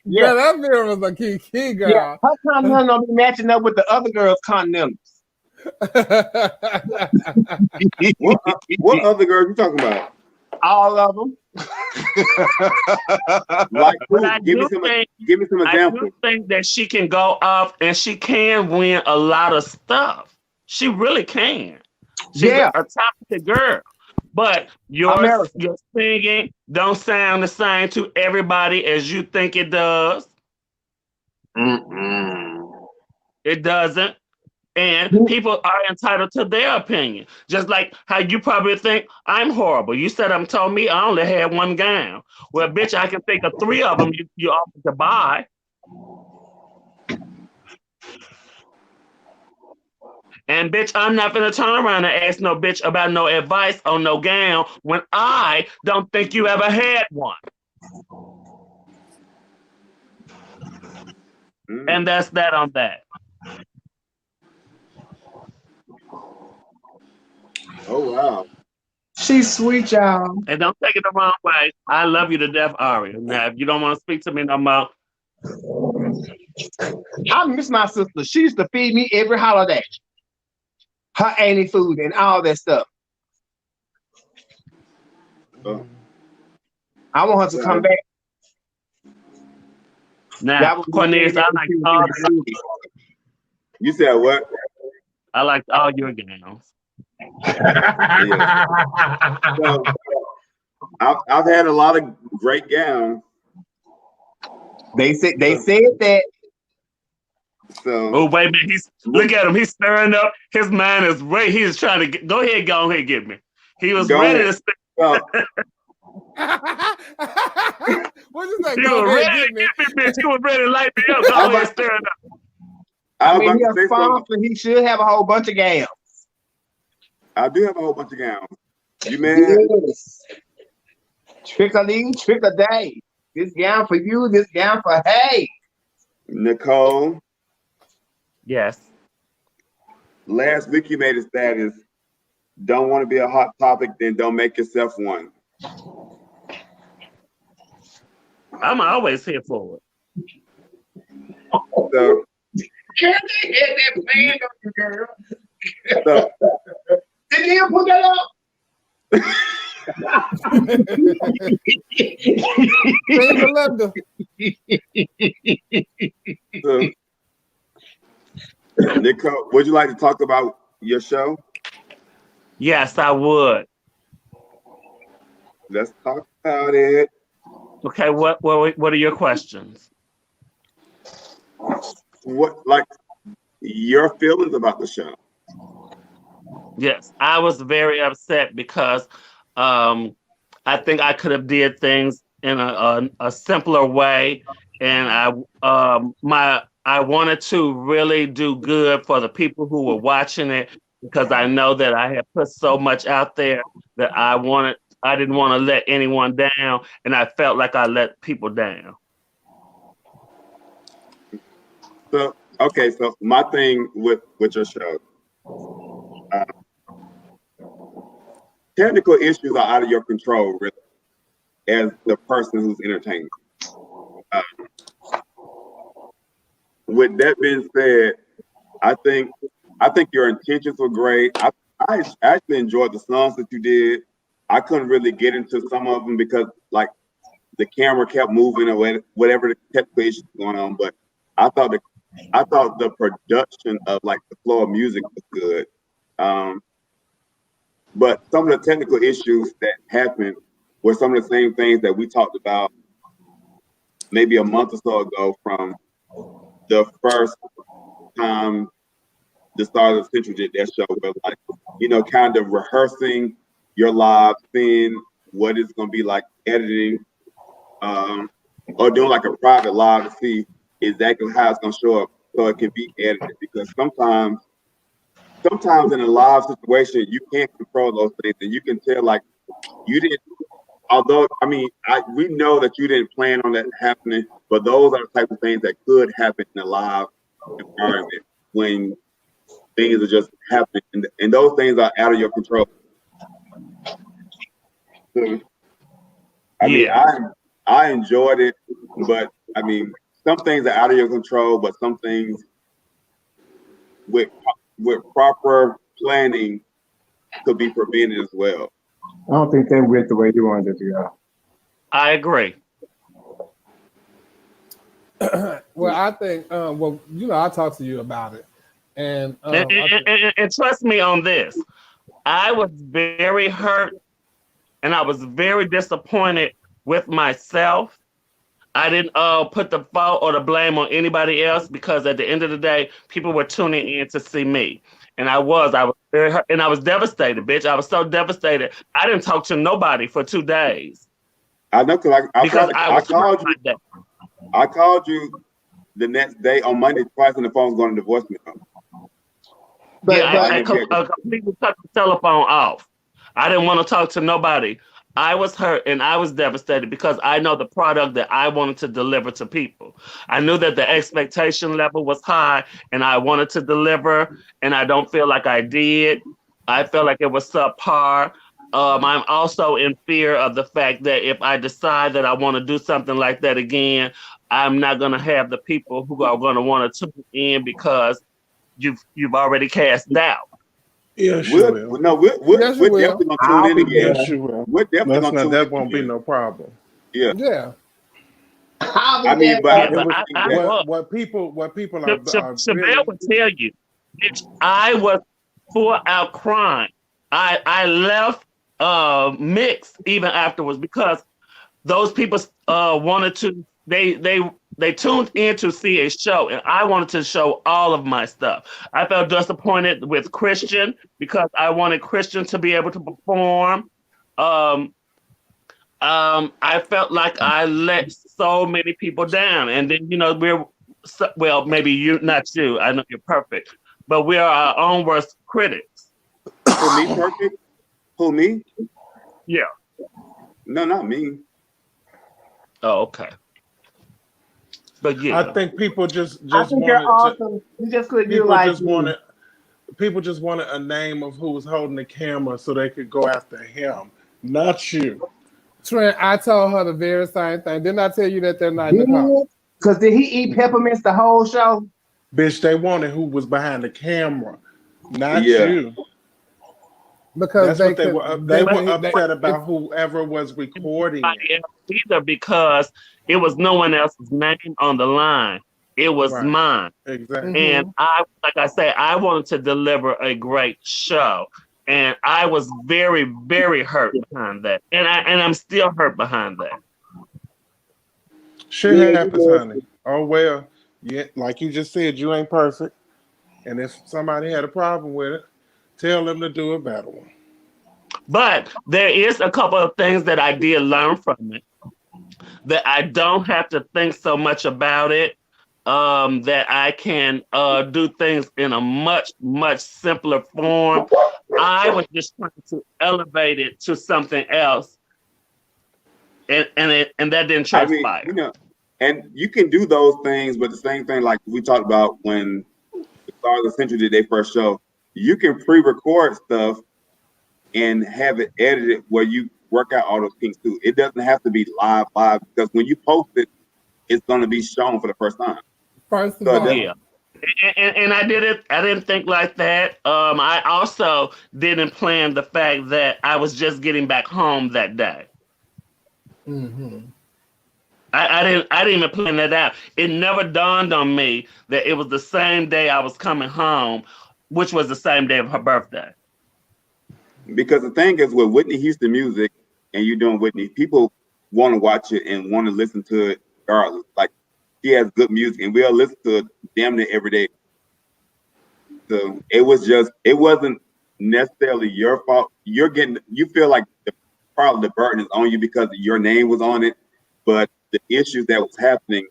Yeah, that mirror was a key girl. Yeah, her Continental don't be matching up with the other girls' Continentals. What other girls you talking about? All of them. Like, But I give me some I examples. do think that she can go up and she can win a lot of stuff. She really can. She's a talented girl. But your singing don't sound the same to everybody as you think it does. It doesn't. And people are entitled to their opinion. Just like how you probably think I'm horrible. You said told me I only had one gown. Well, bitch, I can think of 3 of them you offered to buy. And bitch, I'm not gonna turn around and ask no bitch about no advice on no gown when I don't think you ever had one. And that's that on that. Oh wow. She's sweet, y'all. And don't take it the wrong way. I love you to death, Aria. Now, if you don't want to speak to me no more. I miss my sister. She used to feed me every holiday. Her Annie food and all that stuff. I want her to come back. Now, Cornelius, I like all You said what? I liked all your gowns. Yeah. So, I've had a lot of great gowns. They said that. So oh wait a minute, look at him. He's stirring up. His mind is ready. He's trying to go ahead, get me. He was ready to stir. Well, What you say? He Go was ahead, ready get me. bitch. He was ready to light me up. Go ahead, stir it up. I mean, he's a sponsor. He should have a whole bunch of gowns. I do have a whole bunch of gowns. You man. Yes. Trick or day. This gown for you. This gown for hey. Nicole. Yes. Last week you made a status. Don't want to be a hot topic, then don't make yourself one. I'm always here for it. So, Can they get that band on you, girl? So, did you put that up? so, Nicole, would you like to talk about your show? Yes, I would. Let's talk about it. Okay, what are your questions? What, like, your feelings about the show? Yes, I was very upset because I think I could have did things in a simpler way, and I wanted to really do good for the people who were watching it, because I know that I had put so much out there that I didn't want to let anyone down, and I felt like I let people down. So, okay, so my thing with your show, technical issues are out of your control, really, as the person who's entertaining. With that being said, I think your intentions were great. I actually enjoyed the songs that you did. I couldn't really get into some of them because, like, the camera kept moving or whatever the technical issues going on. But I thought the production of, like, the flow of music was good. But some of the technical issues that happened were some of the same things that we talked about maybe a month or so ago, from the first time the Stars of Central did their show, where, like, kind of rehearsing your live, seeing what it's going to be like editing. or doing like a private live to see exactly how it's gonna show up so it can be edited. Because sometimes in a live situation you can't control those things, and you can tell like you didn't. Although I mean, we know that you didn't plan on that happening, but those are the type of things that could happen in a live environment when things are just happening, and those things are out of your control. So, I mean, Yeah. I enjoyed it, but I mean, some things are out of your control, but some things with proper planning could be prevented as well. I don't think that went the way you wanted it to go. I agree. Well, I think, well, you know, I talked to you about it, and And trust me on this. I was very hurt and I was very disappointed with myself. I didn't put the fault or the blame on anybody else because at the end of the day, people were tuning in to see me. And I was very hurt and I was devastated, bitch. I was so devastated. I didn't talk to nobody for 2 days. I know because I called you the next day on Monday twice, and the phone's going to the voicemail. I completely cut the telephone off. I didn't want to talk to nobody. I was hurt and I was devastated because I know the product that I wanted to deliver to people. I knew that the expectation level was high and I wanted to deliver, and I don't feel like I did. I felt like it was subpar. I'm also in fear of the fact that if I decide that I want to do something like that again, I'm not going to have the people who are going to want to tune in because you've already cast doubt. Yes, you will. No, we're definitely gonna tune in again. Yes, you will. We're definitely gonna tune in. That won't be no problem. Yeah. Yeah. I mean, but what people are Chevelle really would tell you, I was full out crying. I left mixed even afterwards because those people wanted to. They tuned in to see a show, and I wanted to show all of my stuff. I felt disappointed with Christian because I wanted Christian to be able to perform. I felt like I let so many people down, and then maybe you, not you. I know you're perfect, but we are our own worst critics. For me, perfect. Who, me? Yeah. No, not me. Oh, okay. But yeah, I think people just I think you're awesome. You just couldn't do like me. People just wanted a name of who was holding the camera so they could go after him, not you. Trent, I told her the very same thing. Didn't I tell you that night in the car? Because did he eat peppermints the whole show? Bitch, they wanted who was behind the camera, not you. Because they were upset about whoever was recording it. Either because it was no one else's name on the line. It was mine. Exactly. And like I say, I wanted to deliver a great show. And I was very, very hurt behind that. And I'm still hurt behind that. Shit happens, honey. Oh well. Yeah, like you just said, you ain't perfect. And if somebody had a problem with it, tell them to do a better one. But there is a couple of things that I did learn from it. That I don't have to think so much about it. That I can do things in a much, much simpler form. I was just trying to elevate it to something else. And that didn't transpire. I mean, and you can do those things, but the same thing like we talked about when the Stars of Century did their first show, you can pre-record stuff and have it edited where you work out all those things too. It doesn't have to be live because when you post it, it's going to be shown for the first time. First of all, yeah. And I didn't think like that. I also didn't plan the fact that I was just getting back home that day. Mm-hmm. I didn't even plan that out. It never dawned on me that it was the same day I was coming home, which was the same day of her birthday. Because the thing is with Whitney Houston music and you doing Whitney, people want to watch it and want to listen to it regardless. Like she has good music and we'll listen to it damn near every day. So it wasn't necessarily your fault. You feel like probably the burden is on you because your name was on it, but the issues that was happening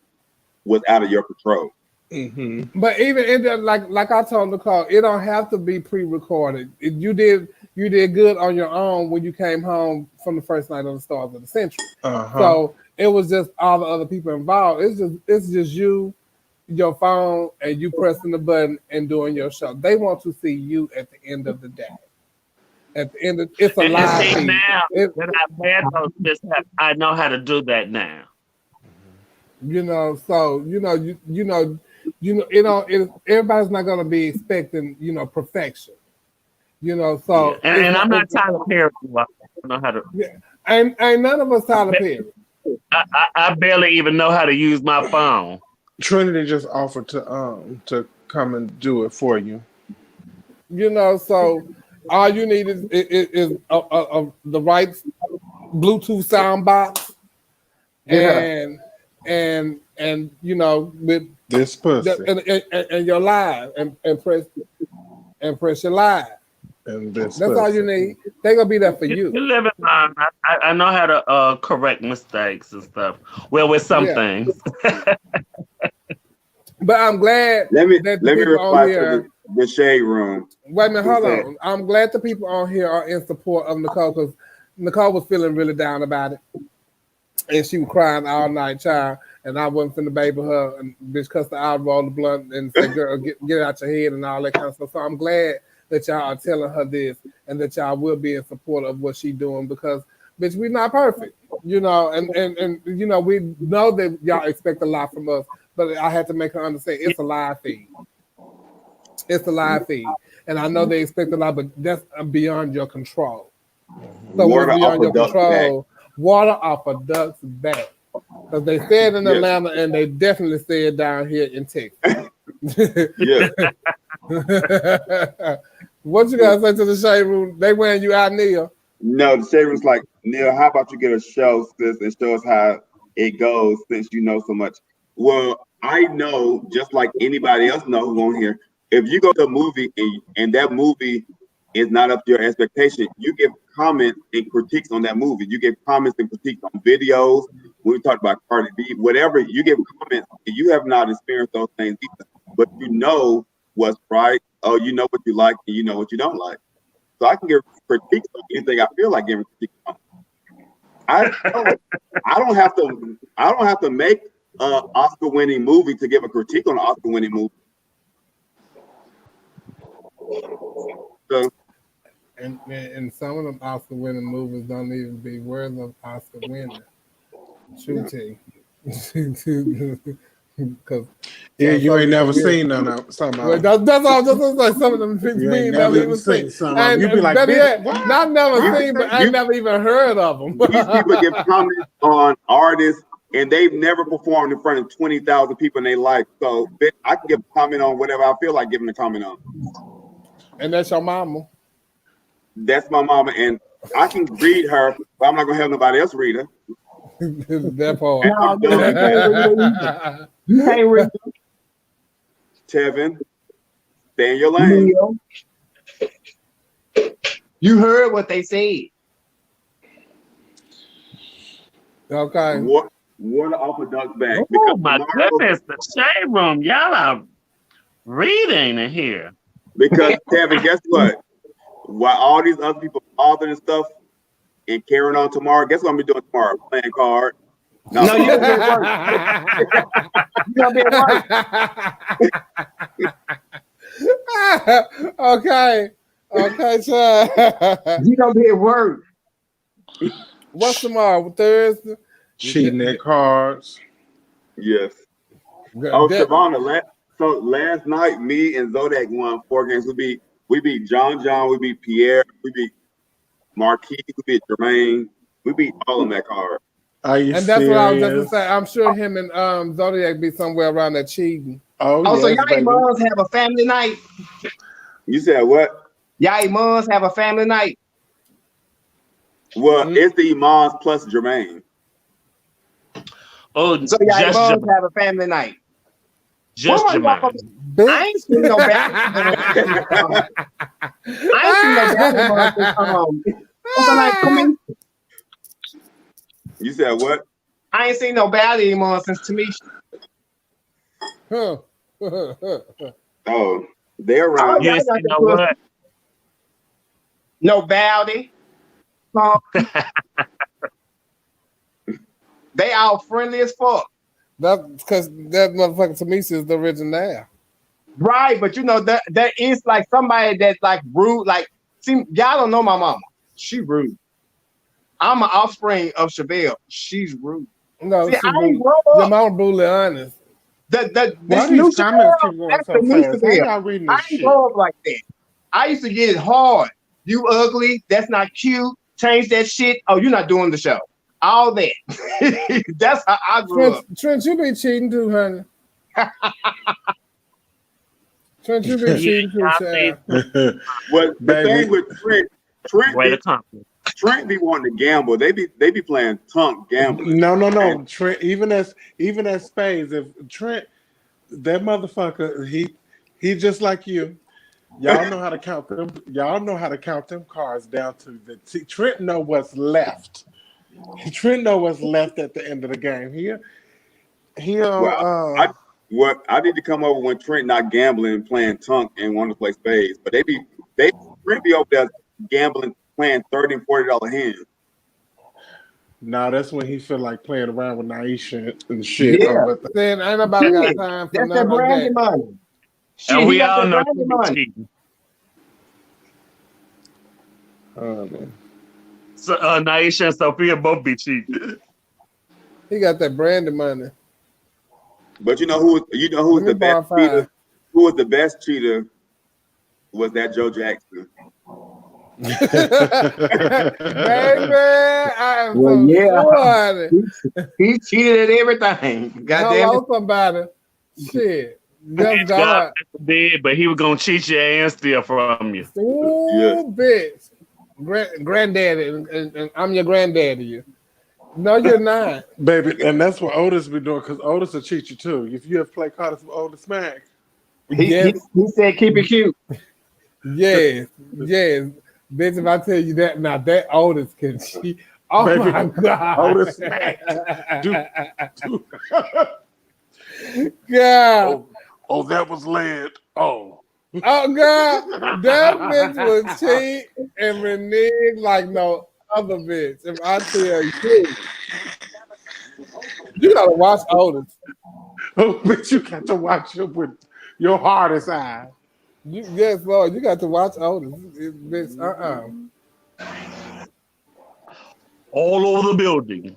was out of your control. Mm-hmm. But even in the, like I told Nicole, it don't have to be pre-recorded. You did good on your own when you came home from the first night of the Stars of the Century. So it was just all the other people involved. It's just you, your phone, and you pressing the button and doing your show. They want to see you at the end of the day. At the end of it's a And live see, feed. now that I've had those mishaps, I know how to do that now. So everybody's not gonna be expecting perfection. So Yeah. And I'm not Tyler Perry. I don't know how to. Yeah, ain't none of us Tyler Perry. I barely even know how to use my phone. Trinity just offered to come and do it for you. So all you need is the right Bluetooth sound box, and with this pussy and your live and press your live. And this That's pussy. all you need. They're gonna be there for you. You live in line. I know how to correct mistakes and stuff. Well, with some things. But I'm glad Let me that the people reply on here. to the shade room. Wait a minute, hold on. I'm glad the people on here are in support of Nicole because Nicole was feeling really down about it. And she was crying all night, child. And I wasn't finna baby her and bitch cussed her out, roll the blunt and say, girl, get it out your head and all that kind of stuff. So I'm glad that y'all are telling her this and that y'all will be in support of what she's doing because bitch, we're not perfect. And we know that y'all expect a lot from us, but I had to make her understand it's a live feed. It's a live feed. And I know they expect a lot, but that's beyond your control. So Water what's beyond off a your duck's control? Water off a duck's back. Because they said in Atlanta and they definitely said down here in Texas. Yeah. What you gotta say to the shade room? They wearing you out, Neil. No, the shade room's like, Neil, how about you get a show, sis, and show us how it goes since you know so much. Well, I know, just like anybody else know who's on here, if you go to a movie and that movie is not up to your expectation, you give comments and critiques on that movie. You give comments and critiques on videos. When we talk about Cardi B, whatever, you give comments. And you have not experienced those things either, but you know what's right. Oh, you know what you like and you know what you don't like. So I can give critiques on anything I feel like giving critiques on. I don't have to make an Oscar-winning movie to give a critique on an Oscar-winning movie. So, and some of them Oscar winning movies don't even be worthy of Oscar winning. Shooting. Because you ain't never seen none of some of them. That's all. Just like some of them things You we ain't ain't never never even seen. some of them. You be like, better yet, what? not never seen, but I never even heard of them. these people give comments on artists and they've never performed in front of 20,000 people in their life. So I can give a comment on whatever I feel like giving a comment on. And that's your mama. That's my mama, and I can read her, but I'm not gonna have nobody else read her. That part. You can't read Tevin, stay in your lane. Neil. You heard what they said. Okay. Water off a duck's back. Oh my goodness, the shade room. Y'all are reading in here. Because Tevin, guess what? While all these other people bothering and stuff and carrying on tomorrow, guess what I'm gonna be doing tomorrow? Playing cards. No, you gonna be at work. You gonna be at work. Okay, child. You gonna be at work. What's tomorrow? Thursday? Cheating at cards. Yes. Oh, Shavonna, last night, me and Zodiac won 4 games. We beat John, we beat Pierre, we beat Marquis, we beat Jermaine, we beat all of them that card. Are you and that's what I was just gonna say. I'm sure him and Zodiac be somewhere around there cheating. Oh, yes, so y'all moms have a family night? You said what? Y'all moms have a family night? Well, it's the Imams plus Jermaine. Oh, so y'all moms have a family night? Just Jermaine. I ain't seen no basketball. I ain't seen no basketball. You said what? I ain't seen no Bowdy anymore since Tamisha. Huh. Oh, they're Oh, around. y'all Yes, got you that know pussy. what? No Bowdy. They all friendly as fuck. That's because that motherfucker Tamisa is the original. Right, but you know that is like somebody that's like rude. Like, see, y'all don't know my mama. She rude. I'm an offspring of Chevelle. She's rude. No, See, she I ain't brutal. grow Your up. mama brutally honest. Why This these new comments Chevelle, keep going that's so the new fast? How Chevelle. y'all reading I this ain't shit? grow up like that. I used to get it hard. You ugly. That's not cute. Change that shit. Oh, you're not doing the show. All that. That's how I grew up. Trent, you be cheating too, honey. Trent, you be Yeah, cheating too, y'all child. Well, the Baby, thing with way to compliment. Trent be wanting to gamble. They be playing tunk gambling. no. Trent, even as Spades, if Trent, that motherfucker, he just like you. Y'all know how to count them. Y'all know how to count them cards down to the T. Trent know what's left. Trent know what's left at the end of the game. Well, He'll I I need to come over when Trent not gambling and playing tunk and want to play spades. But Trent be over there gambling, playing $30 and $40 hands. No, that's when he feel like playing around with Naisha and shit. Yeah. Then ain't nobody got time for That's that none of brandy that. money. Shit, And he we got all that know brandy you be money. cheating. Oh man. So, Naisha and Sophia both be cheating. He got that brandy money. But who's Let me the best borrow cheater? 5. Who was the best cheater? Was that Joe Jackson? Baby, I am Well, so yeah. sure. He cheated at everything. God damn it. Hello, somebody. Shit. Just Thank God God. did, but he was gonna cheat your and steal from you. Yes. Ooh, bitch. Granddaddy, and I'm your granddaddy. No, you're not. Baby, and that's what Otis be doing because Otis will cheat you too. If you have played cards with Otis Mac, Yes, He said keep it cute. yes, yes. Bitch, if I tell you that, now that Otis can cheat. Oh baby, my God. Otis Mac. Do. God. Oh, that was lead. Oh. Oh God. That bitch will cheat and renege like no other bitch. If I tell you, you gotta watch Otis. Oh, bitch, you got to watch him with your hardest eye. Yes, Lord, you got to watch Otis. Bitch, All over the building.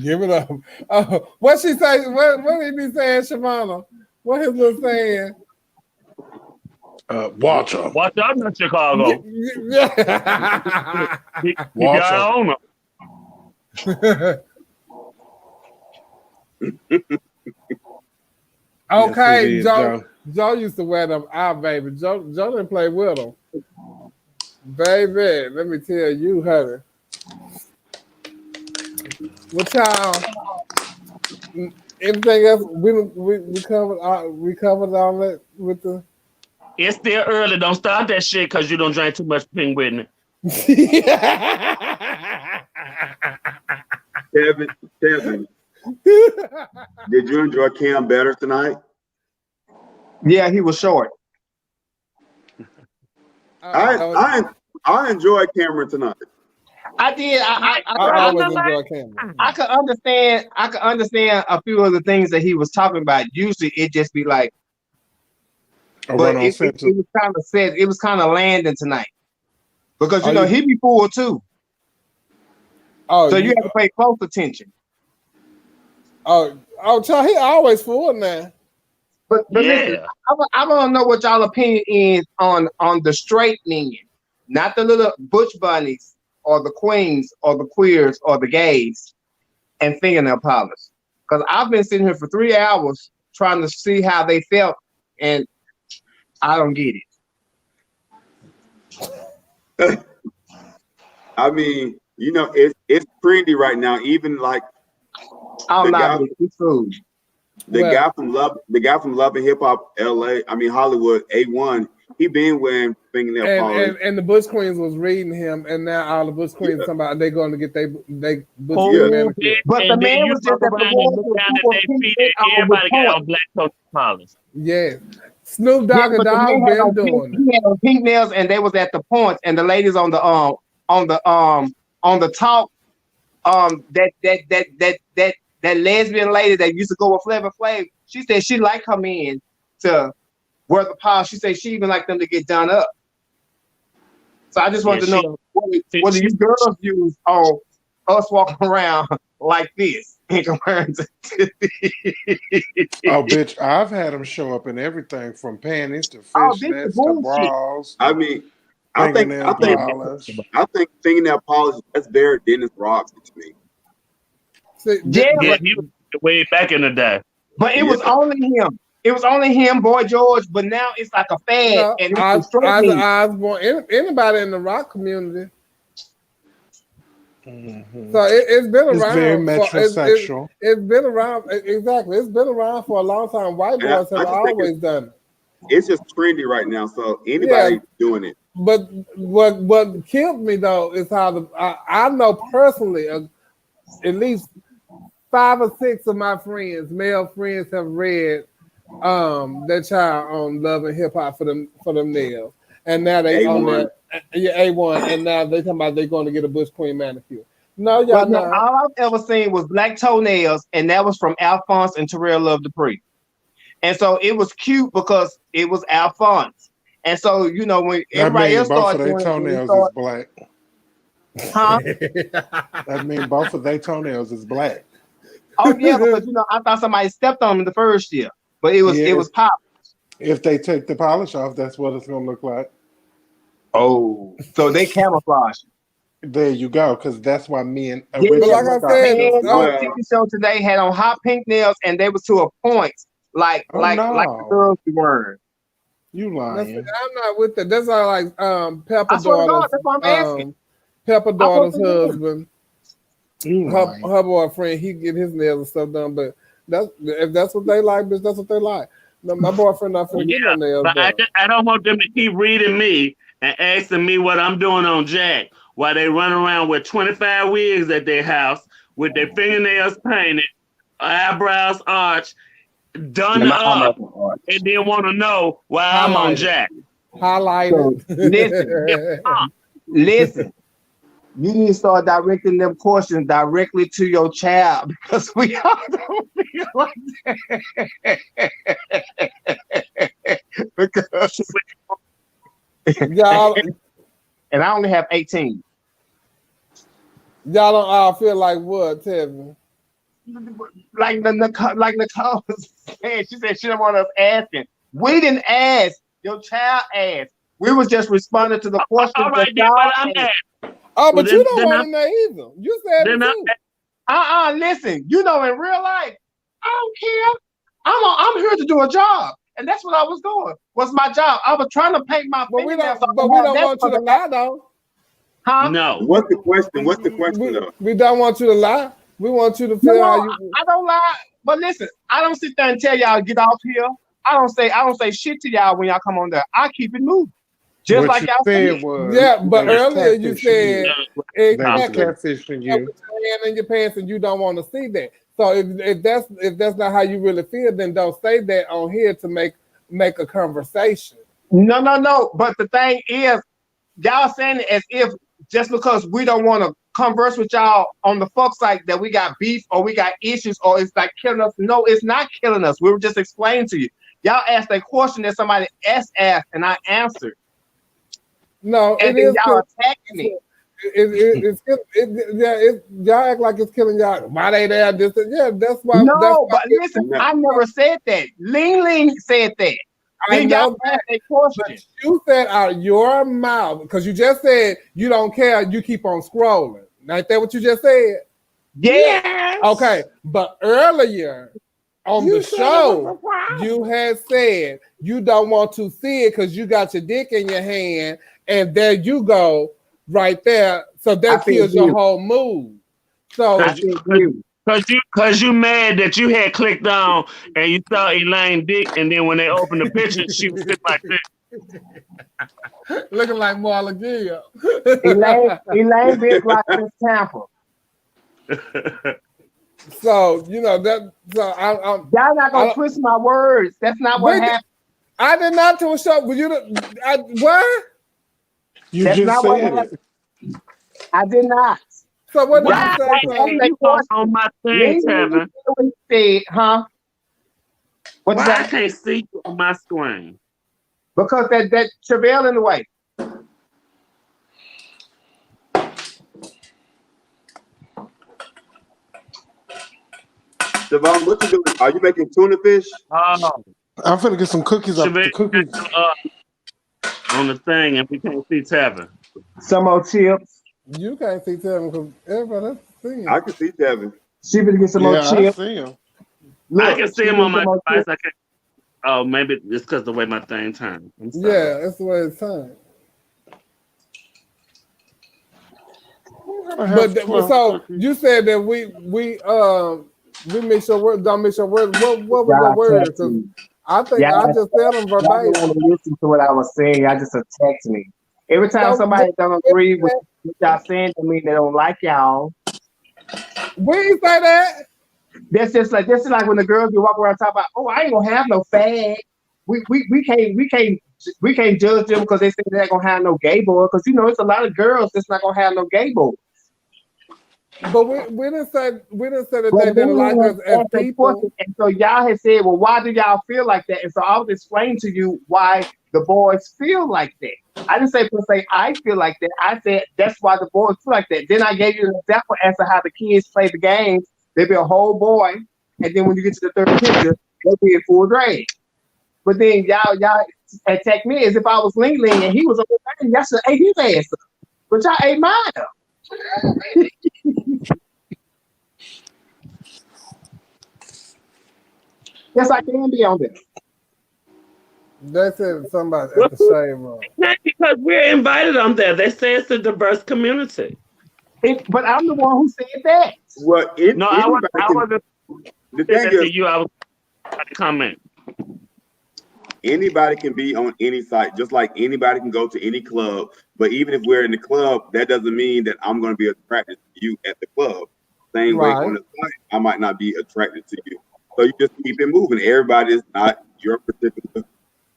Give it up. Oh, what she say? What he be saying, Shimano? What his little saying? Watch him. Watch out in Chicago. Yeah. Keep Watch your eye him. on him. Okay, Yes, he did, Joe. Joe. Joe used to wear them out, baby. Joe didn't play with them. Baby, let me tell you, honey. What y'all? Everything else we covered all that with the. It's still early. Don't start that shit because you don't drink too much Pink Whitney. Kevin, did you enjoy Cam better tonight? Yeah, he was short. I enjoyed Cameron tonight. I did. I always enjoy Cameron. I could understand. I could understand a few of the things that he was talking about. Usually, it just be like, but it was kind of said. It was kind of landing tonight because he be full too. Oh, so you have to pay close attention. Child, he always full now. But listen, I want to know what y'all opinion is on the straight men, not the little butch bunnies or the queens or the queers or the gays and fingernail polish. Because I've been sitting here for 3 hours trying to see how they felt, and I don't get it. I mean, it's trendy right now. Even like I'm not with this food. The Well, guy from Love and Hip Hop LA, I mean Hollywood, A1, he been wearing fingernail polish. and the Bush Queens was reading him, and now all the Bush Queens Yeah. talking about they going to get they Bush Oh, Queen Yeah. manicure. But the and then man you was fuck just at the around and look water. down He at was their feet pink and on the everybody got point. on black toe polish. Yes, Snoop Yeah, Dogg and but the man Dogg had been on pink. doing it. He had on pink nails, and they was at the points, and the ladies on the talk that lesbian lady that used to go with Flavor Flav. She said she liked her men to wear the polish. She said she even liked them to get done up. So I just wanted to know what do you girls use on us walking around like this in comparison to Oh, bitch, I've had them show up in everything from panties to oh, this is fishnets to bullshit. bras. I mean, I think Fingernail polish. fingernail polish that's very Dennis Rodman to me. See, Yeah, Yeah, he was way back in the day. but it was Yeah. only him. It was only him, Boy George. But now it's like a fad, no, and it's straight men. Osborne, anybody in the rock community. Mhm. So it's been It's very around. metrosexual. It's been around exactly. It's been around for a long time. White And I boys have just think always done it. It's just trendy right now, so anybody doing it. But what killed me though is how I know personally at least 5 or 6 of my friends, male friends, have read that child on Love and Hip Hop for them nails, and now they on A1. that A1, and now they talking about they're going to get a Bush Queen manicure. No, y'all But no, not. all I've ever seen was black toenails, and that was from Alphonse and Terrell Love Dupree. And so it was cute because it was Alphonse. And so, you know, when That everybody means else both started of their doing it, toenails is black. huh? That means both of their toenails is black. Oh yeah, because you know, I thought somebody stepped on them in the first year, but it was pop. If they take the polish off, that's what it's gonna look like. Oh, so they camouflage. There you go, because that's why men Yeah, But like I said, man, on Well- the TV show today had on hot pink nails, and they was to a point, like Oh, like no. the girls be wearing. you lying. I'm not with that. That's all like Pepper I swear to God, daughter's that's what I'm asking. Pepper daughter's I thought husband. You Her lying. boyfriend, he get his nails and stuff done, but if that's what they like, bitch, that's what they like. No, my boyfriend not finna get no nails But done. I don't want them to keep reading me and asking me what I'm doing on Jack while they run around with 25 wigs at their house with their fingernails painted, eyebrows arched, done up, and then want to know why I'm on Highlighted. Jack. Highlighted. Listen. You need to start directing them questions directly to your child because we all don't feel like that. Because y'all and I only have 18. don't all feel like what, tell me. Like Nicole was saying, she said she didn't want us asking. We didn't ask. Your child asked. We was just responding to the questions. All right, that then, y'all but I'm asked. at. Oh, but Well, you then- don't then want to know either. You said it Then too. Listen, you know, in real life, I don't care. I'm here to do a job. And that's what I was doing. Was my job. I was trying to paint my But we fingernails. don't want you to lie though. Huh? No. What's the question? What's the question though? We don't want you to lie. We want you to feel No, how you I don't lie. But listen, I don't sit there and tell y'all to get off here. I don't say shit to y'all when y'all come on there. I keep it moving. Just What like you y'all said said. was Yeah, but they was earlier you catfishing said they was exactly. catfishing Yeah, you. with your hand in your pants and you don't want to see that. So if that's not how you really feel, then don't say that on here to make a conversation. No. But the thing is, y'all saying it as if just because we don't want to converse with y'all on the fuck site that we got beef or we got issues or it's like killing us. No, it's not killing us. We were just explaining to you. Y'all asked a question that somebody else asked and I answered. No, And it then is. y'all attacking me. Y'all act like it's killing y'all. Why they there? Yeah, that's why. No, that's why but listen, No. I never said that. Ling Ling said that. I Then know y'all asked a question. But you said out of your mouth because you just said you don't care. You keep on scrolling. Ain't that what you just said? Yeah. Okay, but earlier on You the said show, it was a problem. you had said you don't want to see it because you got your dick in your hand, and there you go, right there. So that I feel kills your you. whole mood. So I feel you. Cause you mad that you had clicked on and you saw Elaine dick, and then when they opened the picture, she was sitting like Looking like Marla Gill. Elaine been blocked since Tampa. this. So you know that. So Y'all not gonna twist my words. That's not what happened. I did not to a show. Were you? What? You That's just not what said happened. it. I did not. So what did Why you I say? can't see you on my thing, Tevin? Said, huh? What you Why I say? can't see you on my screen? Because that travail in the way. Devon, what you doing? Are you making tuna fish? Oh, I'm finna get some cookies up. Shabbat The cookies. on the thing, and we can't see Tevin. Some more chips. You can't see Tevin because everybody else seeing. I can see Tevin. She better get some more Yeah, I chips. see him. Look, I can see she him better on get my some more device. chips. I can't. Oh, maybe it's because the way my thing turned. I'm sorry. Yeah, that's the way it's time. But so you said that we mix your words, don't mix your words. What was your word? Because I think I just said them Y'all don't verbatim. want to listen to what I was saying. Y'all just attacked me. Every time somebody don't agree with what y'all saying to me, they don't like y'all. We ain't say that. That's just like when the girls be walking around talking about, oh, I ain't gonna have no fag. We can't judge them because they say they're not gonna have no gay boy. Because you know it's a lot of girls that's not gonna have no gay boy. But we didn't say that they didn't like us as people. And so y'all had said, well, why do y'all feel like that? And so I was explaining to you why the boys feel like that. I didn't say per se I feel like that. I said that's why the boys feel like that. Then I gave you an example as to how the kids play the games. They be a whole boy, and then when you get to the third picture, they'll be in full drag. But then y'all attack me as if I was Ling Ling and he was over there. Y'all should ate his ass up. But y'all ate mine up. Yes, I can be on there. They said somebody at the shade room. Not because we're invited on there. They say it's a diverse community. But I'm the one who said that. Well, No, I wasn't the saying thing that to is, you. I was comment. anybody can be on any site, just like anybody can go to any club. But even if we're in the club, that doesn't mean that I'm going to be attracted to you at the club. Same way on the site, I might not be attracted to you. So you just keep it moving. Everybody is not your particular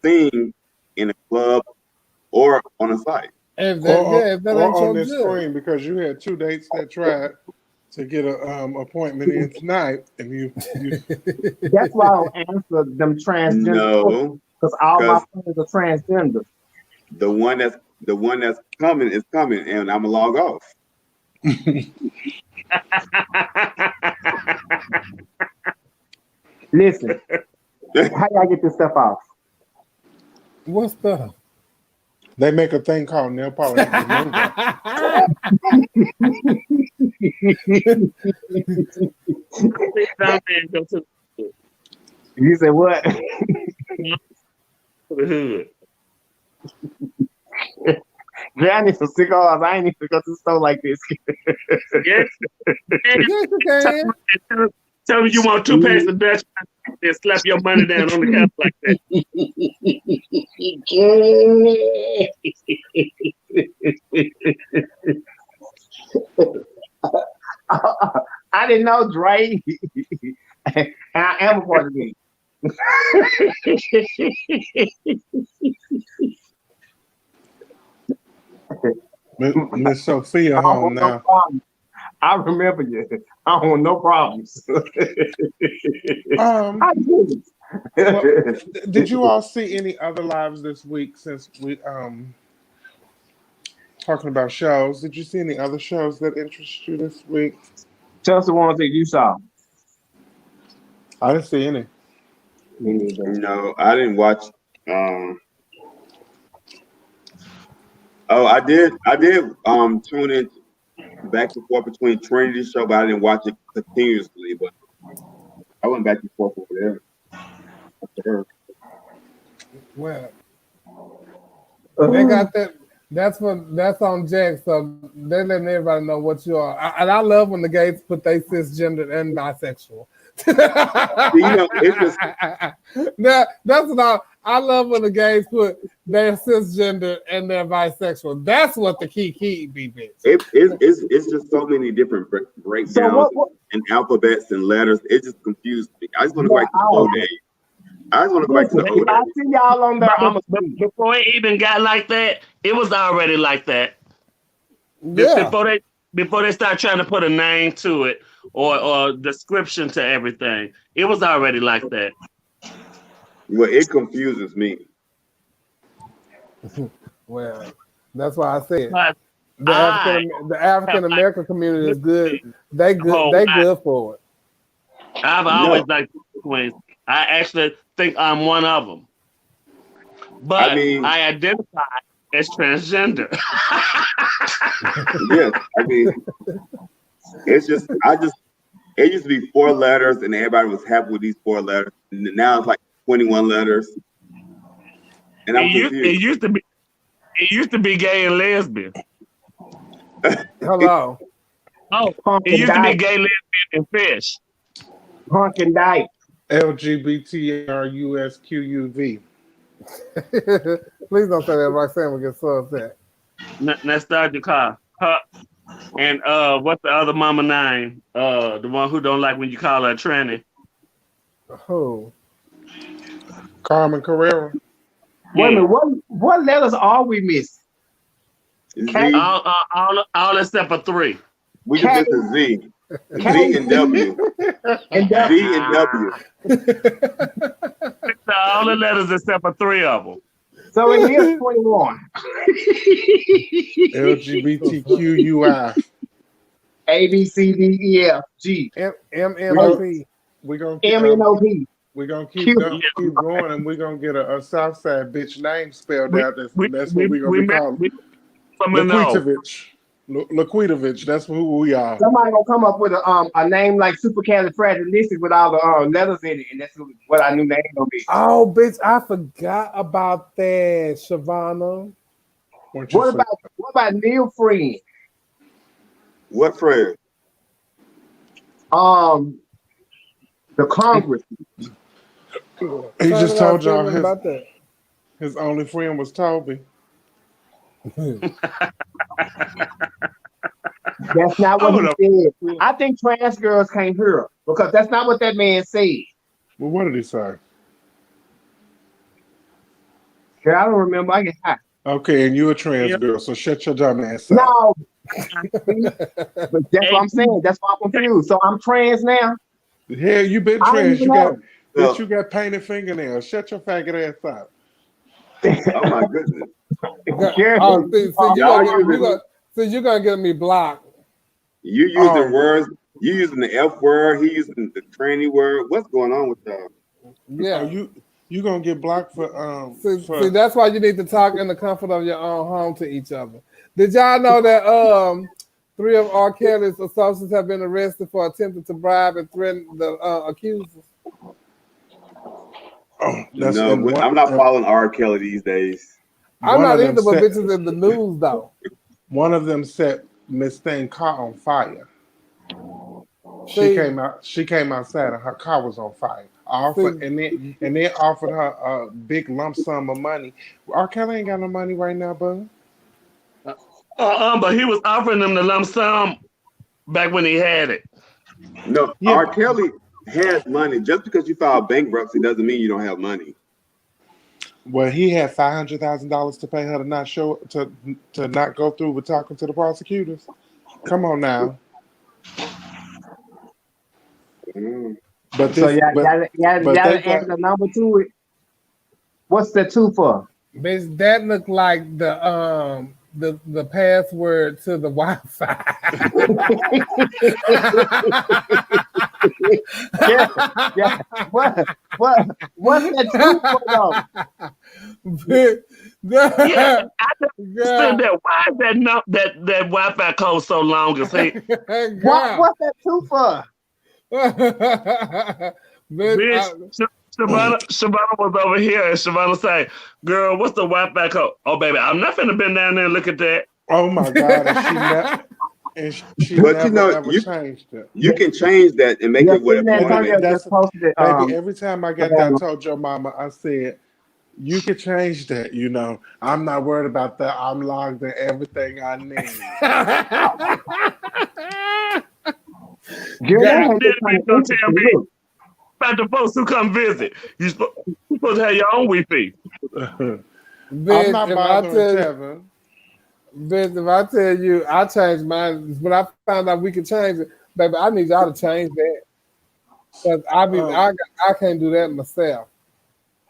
thing in a club or on a site. If that ain't on your this judge. screen, because you had 2 dates that tried to get an appointment in tonight, and you That's why I don't answer them transgender. No, because all my friends are transgender. The one that's coming is coming, and I'm gonna log off. Listen, how y'all get this stuff off? What stuff? They make a thing called nail polish remover. You said what? To the hood. Man, I need some cigars. I ain't even go to the store like this. Yes. Yes, you can. Tell me you want 2 packs of Dutch and slap your money down on the counter like that. I didn't know Dre. And I am a part of it. Miss Sophia home now. I remember you. I don't want no problems. Well, did you all see any other lives this week since we talking about shows? Did you see any other shows that interest you this week? Tell us the ones that you saw. I didn't see any. Me neither. No, I didn't watch. I did tune in back and forth between Trinity's show, but I didn't watch it continuously. But I went back and forth over there. Well, they got that. That's on Jack, so they letting everybody know what you are. And I love when the gays put they cisgender and bisexual. It's just That's what I love when the gays put they're cisgender and they're bisexual. That's what the key be, bitch. it's just so many different breakdowns and alphabets and letters. It just confused me. I just want to go back to the old days. I just want to go back to the old I days. see y'all on there. Before it even got like that, it was already like that. Yeah. Before they start trying to put a name to it or description to everything, it was already like that. Well, it confuses me. Well, that's why I said But the African American community is good. They good for it. I've always liked twins. I actually think I'm one of them. But I identify as transgender. Yes, it's just it used to be 4 letters and everybody was happy with these 4 letters. And now it's like 21 letters. And I'm confused. It used to be gay and lesbian. Hello. It used to be gay, lesbian, and fish. Punk and dyke. LGBTRUSQUV. Please don't say that. Roxanne will get so upset. Now start your car. And what's the other mama name? The one who don't like when you call her a tranny. Who? Carmen Carrera. Wait a minute, what letters are we missing? Z. All except for 3. We just missed a Z. Z and W. And Z and W. All the letters except for 3 of them. So it is 21. LGBTQUI. A, B, C, D, E, F, G. MNOP. We're gonna M-N-O-P. We're gonna keep going, and we're gonna get a Southside bitch name spelled out. That's what we're gonna be calling Laquitovich. Laquitovich. That's who we are. Somebody gonna come up with a name like supercalifragilistic with all the letters in it, and that's what our new name gonna be. Oh, bitch! I forgot about that, Shavana. What about Neil Friend? What friend? The Congress. He just told y'all his only friend was Toby. That's not what he said. I think trans girls can't hear because that's not what that man said. Well, what did he say? Girl, I don't remember. I get high. Okay, and you're a trans girl, so shut your dumb ass up. No. But that's what I'm saying. That's why I'm confused. So I'm trans now. Hell, you been trans. You got painted fingernails. Shut your faggot ass up. Oh my goodness. You're gonna get me blocked. You using words. You using the F word. He using the tranny word. What's going on with y'all? Yeah, you gonna get blocked for See, that's why you need to talk in the comfort of your own home to each other. Did y'all know that 3 of R. Kelly's associates have been arrested for attempting to bribe and threaten the accusers? I'm not following R. Kelly these days. I'm not either, but bitches in the news though. One of them set Miss Thing car on fire. She came outside and her car was on fire. And then offered her a big lump sum of money. R. Kelly ain't got no money right now, bud. But he was offering them the lump sum back when he had it. No, yeah. R. Kelly has money. Just because you file bankruptcy doesn't mean you don't have money. Well, he had $500,000 to pay her to not show to not go through with talking to the prosecutors. Come on now. But this, so y'all add the number to it. What's the 2 for? Bitch, that looked like the password to the Wi-Fi. yeah. What's that 2 for though? Yeah, I understood that. Why is that Wi-Fi code so long? What's that 2 for? Bitch, Shavana was over here, and Shavana say, "Girl, what's the Wi-Fi code?" Oh, baby, I'm not finna been down there and look at that. Oh my God! And she But you never know, ever changed it. you can change that and make Yeah, it whatever you Tina want to Antonio make. just posted it. Baby, every time I got there, I told your mama, I said, you can change that, you know. I'm not worried about that. I'm logged in everything I need. Girl, Now, that God, ain't then just kind they of gonna tell interesting. me Look, about the folks who come visit. You supposed to have your own Wi-Fi. I'm bitch, not if I bothering tell you, Tevin. bitch, if I tell you I changed mine when I found out we could change it, baby, I need y'all to change that. Cause Um, I can't do that myself.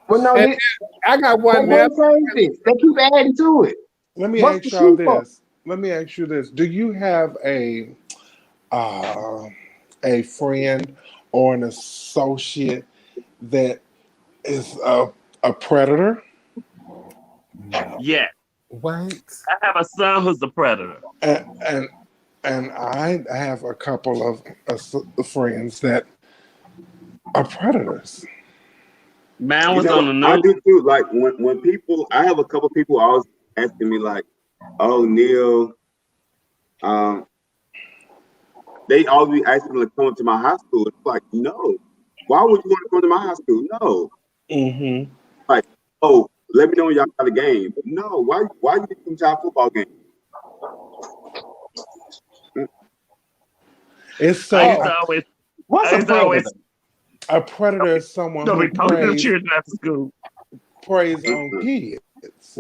well, no, And I got they one now. ain't changed it. They keep adding to it. let me What's ask the y'all cheaper? this. Let me ask you this. Do you have uh, a friend or an associate that is a predator? No. Yeah, What? I have a son who's a predator. And, and and I have a couple of friends that are predators. Man You was know, on the I news. do too. Like when people, I have a couple people always asking me like, "Oh, Neil," um, they always be asking me to come to my high school. It's like, no. Why would you want to come to my high school? No. Mm-hmm. Like, oh, let me know when y'all got a game. No. Why you come to our football game? It's I so used Oh, to always, What's I a used to always predator? a predator is someone don't who be talking to the children after school. preys on kids,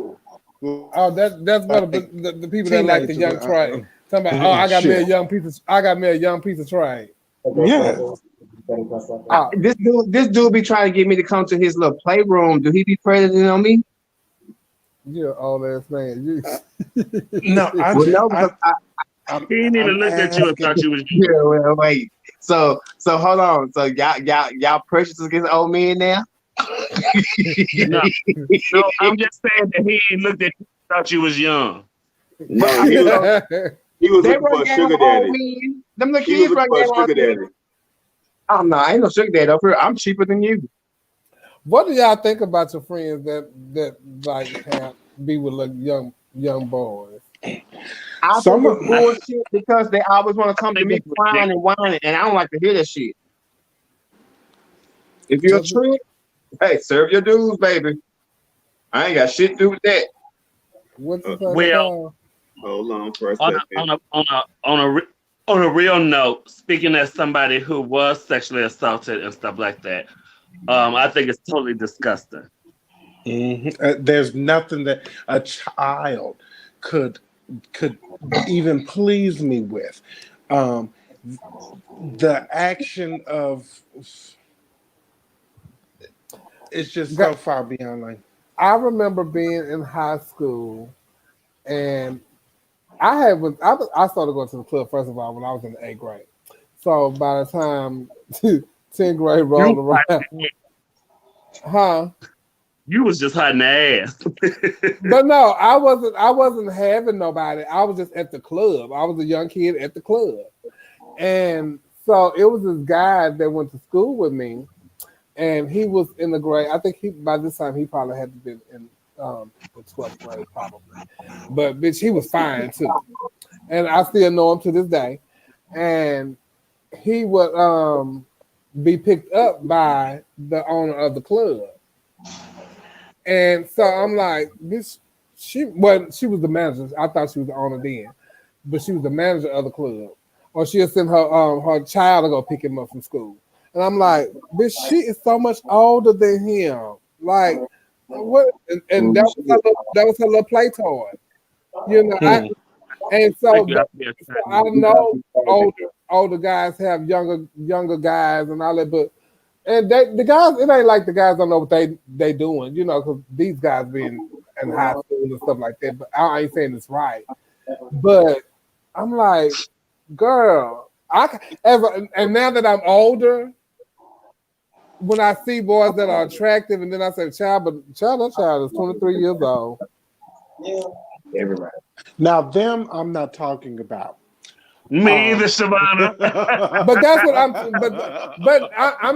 oh, that's what like the people that like the teenagers. young trade. Talking about, oh, And shit. I got me a young piece of trade. Yes. Oh, This dude be trying to get me to come to his little playroom. Do he be predating on me? you're an old ass man. You No, Well, no, because He didn't even I'm look at you and thought asking. you was yeah, you. well, wait. So hold on. So y'all precious against old men now? No, no, I'm just saying that he ain't looked at you and thought you was young. No, So he was they looking run for a game sugar old daddy. men. Them little He was kids looking run for a game old sugar men. daddy. Oh no, I ain't no sugar daddy up here. I'm cheaper than you. what do y'all think about your friends that like have be with like young boys? I think Some it's of- bullshit because they always want to come I to think me it's crying and ridiculous. whining, and I don't like to hear that shit. If you're a What's it? trick, hey, serve your dues, baby. I ain't got shit to do with that. What's Uh, the other Well, call? hold on for a on second. a real note, speaking as somebody who was sexually assaulted and stuff like that, I think it's totally disgusting. Mhm. There's nothing that a child could could even please me with. Um, the action of it's just so Got- far beyond. Like, I remember being in high school and I started going to the club first of all when I was in the eighth grade. So by the time 10th grade rolled You around, huh? you was just hiding the ass. But no, I wasn't having nobody. I was just at the club. I was a young kid at the club. And so it was this guy that went to school with me, and he was in the grade. I think he by this time he probably had to been in the 12th grade probably. But bitch, he was fine too. And I still know him to this day. And he would be picked up by the owner of the club. And so I'm like, bitch, she was the manager. I thought she was the owner then, but she was the manager of the club. Or she'll send her child to go pick him up from school. And I'm like, bitch, she is so much older than him. Like what and that was her little play toy. You know, hmm. and Thank so, you. I feel so I ashamed. know older guys have younger guys and all that, but and the guys, it ain't like the guys don't know what they doing, you know, because these guys being in high school and stuff like that. But I ain't saying it's right. But I'm like, girl, and now that I'm older, when I see boys that are attractive, and then I say, that child is 23 years old. Everybody. Now them I'm not talking about. Me either, Shavana. But that's what I'm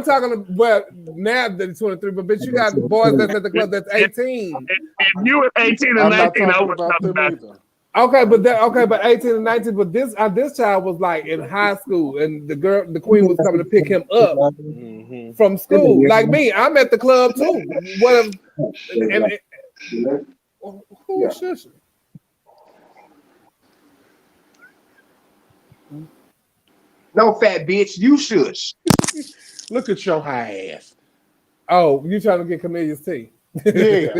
talking about. Now that it's 23, but bitch, you got boys that's at the club that's 18. If you were 18 and I'm not 19, I talking would about talk them about it. either. Okay, but 18 and 19. But this child was like in high school, and the queen was coming to pick him up Mhm. from school. Like me, I'm at the club too. What if? Who is shushing? No, fat bitch, you shush. Look at your high ass. Oh, you trying to get Camille's tea? Yeah.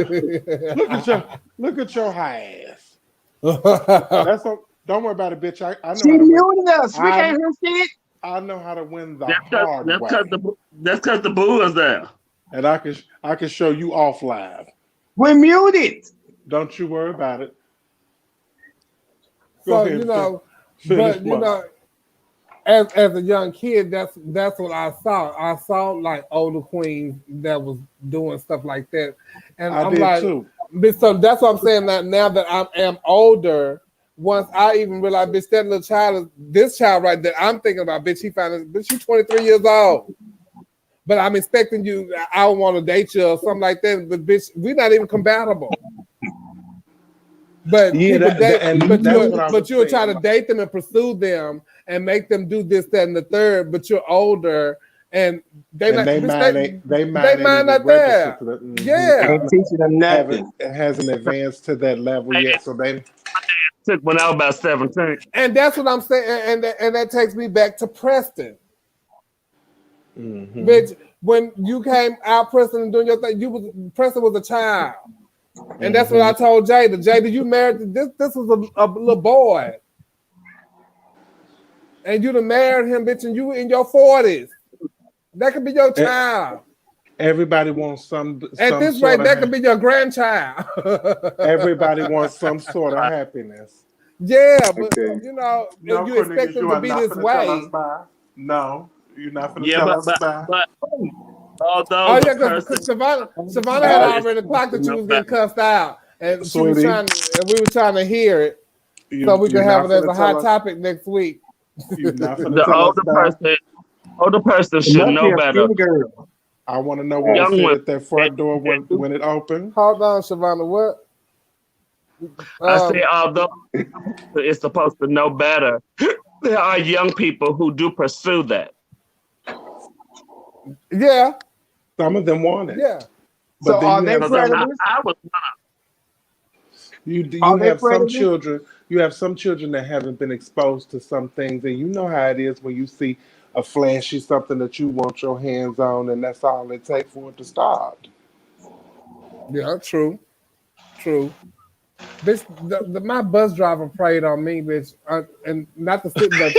Look at your high ass. That's all. Don't worry about it, bitch. I know She how to win. muted us. We can't hear shit. I know how to win the That's hard way. because the boo is there. And I can show you off live. We're muted. Don't you worry about it. Go So ahead, you know, finish but you know, as a young kid, that's what I saw. I saw like older queens that was doing stuff like that, and I I'm did like, too. but so that's what I'm saying. That now that I am older, once I even realized, bitch, that little child, this child right there, I'm thinking about, bitch, he found it, bitch, you 23 years old. But I'm expecting you, I don't want to date you or something like that. But bitch, we're not even compatible. But Yeah, but you're trying to date them and pursue them and make them do this, that, and the third. But you're older and they mind not there. Yeah, Ain't teaching them nothing. It hasn't advanced to that level yet, so they took when I was about 17. And that's what I'm saying. And that takes me back to Preston. Mm-hmm. Bitch, when you came out, Preston, and doing your thing, Preston was a child. And that's what I told Jada. Jada, you married this was a little boy. And you done married him, bitch, and you in your 40s. That could be your child. Everybody wants some at this rate, that could be your grandchild. Everybody wants some sort of happiness. Yeah, but you know, if you expect them to be this way. No, you're not going to tell us bye. But although because Savannah had already clocked that you was getting cussed out, and she was trying to, and we were trying to hear it, so we could have it as a hot topic next week. The older person should know better. I want to know what was said at that front door when it opened. Hold on, Savannah. What? I say, although it's supposed to know better, there are young people who do pursue that. Yeah. Some of them want it. Yeah. But so are they predators? I was You have some children. You have some children that haven't been exposed to some things, and you know how it is when you see a flashy something that you want your hands on, and that's all it takes for it to start. Yeah, true. Bitch, my bus driver preyed on me, bitch, and not the city bus,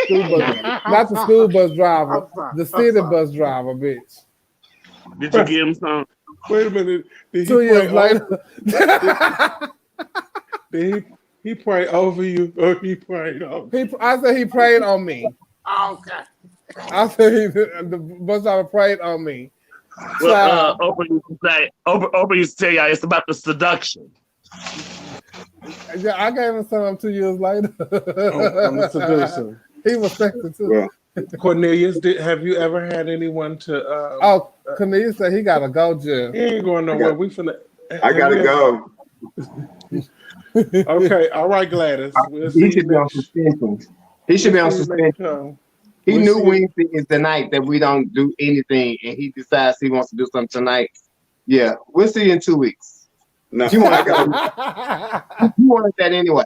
not the school bus driver, the city bus driver, bitch. Did you give him some? Wait a minute. Did 2 years later, did he pray over you, or he prayed over? I said he prayed on me. Okay. I said the bus driver prayed on me. Well, Oprah used to tell y'all it's about the seduction. Yeah, I gave him some 2 years later. I'm a seducer. He was sexy too. Yeah. Cornelius, have you ever had anyone to? Cornelius said he gotta go, Jim. He ain't going nowhere. I gotta go. Okay, all right, Gladys. He should be on suspension. He should be on suspension. He knew Wednesday is the night that we don't do anything, and he decides he wants to do something tonight. Yeah, we'll see you in 2 weeks. No, you wanted that anyway.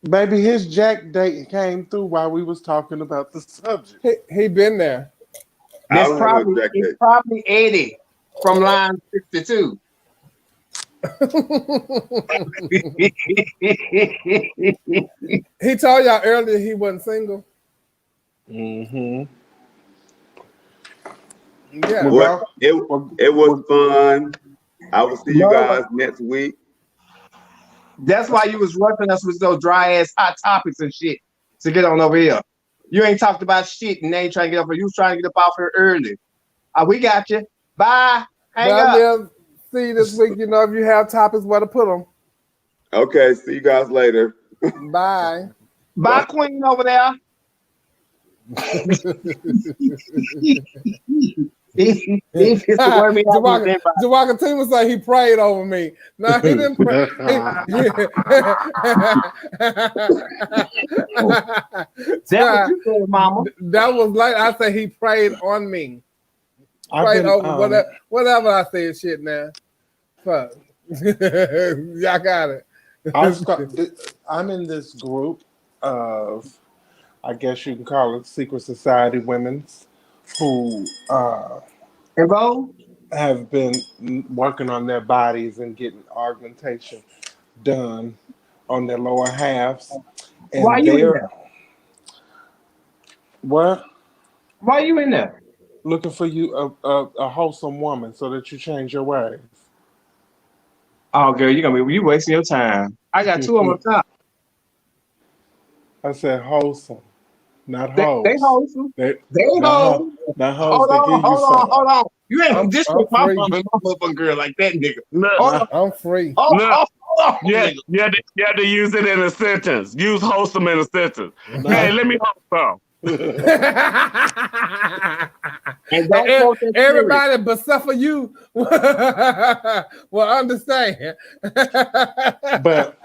Baby, his Jack date came through while we was talking about the subject. He been there. It's probably Eddie from line 62. He told y'all earlier he wasn't single. Mm-hmm. Yeah. Well, it was fun. I will see you guys next week. That's why you was rushing us with those dry ass hot topics and shit to get on over here. You ain't talked about shit and they ain't trying to get up. You was trying to get up off here early. We got you. Bye. Hang up. See you this week. You know, if you have topics, where to put them. Okay. See you guys later. Bye. Bye, Queen over there. He pissed the word me out with everybody. Jawaka Tima say he prayed over me. No, he didn't pray. That's what you said, Mama. That was like I said he prayed on me. I've Prayed been, over whatever I said shit now. Fuck. Y'all got it. I'm in this group of, I guess you can call it secret society women's who Involved? have been working on their bodies and getting augmentation done on their lower halves. And Why you in there? What? Why you in there? Looking for you a wholesome woman so that you change your ways. Oh, girl, you wasting your time. I got two on my top. I said wholesome, not They hoes. wholesome. They Not hoes. Not hoes. Hold They on, give you something. hold on. You ain't disrespect my free. mom and my motherfucking girl like that, nigga. Look, Hold on. I'm free. Hold on, yeah, nigga. you had to use it in a sentence. Use wholesome in a sentence. Hey, let me hold some. And don't quote that Everybody but suffer you will understand. But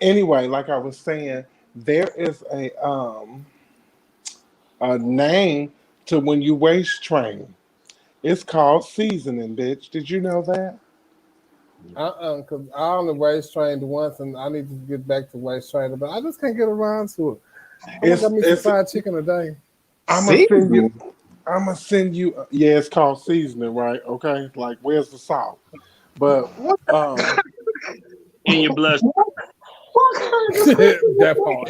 anyway, like I was saying, there is a name to when you waist train. It's called seasoning, bitch. Did you know that? Because I only waist trained once, and I need to get back to waist training, but I just can't get around to it. I got me some fried chicken a day. I'm gonna send you. Yeah, it's called seasoning, right? Okay, like where's the salt? But In your blood. That part.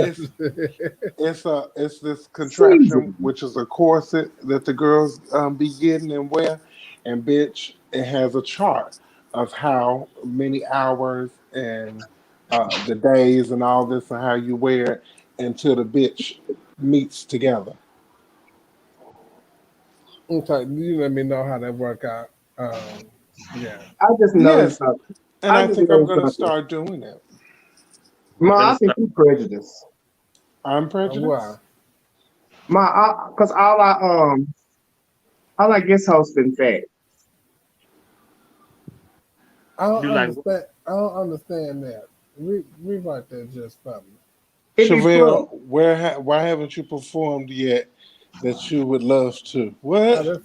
It's this contraption, which is a corset that the girls be getting and wear, and bitch, it has a chart of how many hours and the days and all this and how you wear it until the bitch meets together. Okay, you let me know how that work out. Yeah. I just noticed something. And I think I'm gonna start doing it. Ma, I think you prejudiced. I'm prejudiced. Why? Ma, because all I guess hosts been fat. I don't You like understand. I don't understand that. Rewrite that just for me. Chevelle, why haven't you performed yet that you would love to? What?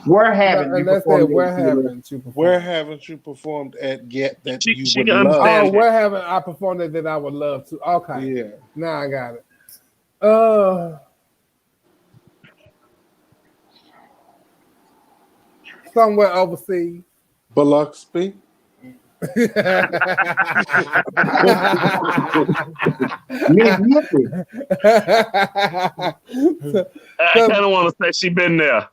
Where haven't you performed? Where haven't you performed? Where haven't you performed at yet that you she would can love? understand. Oh, where haven't I performed that I would love to? Okay. Yeah. Now I got it. Somewhere overseas. Biloxi. Mississippi. I kind of want to say she been there.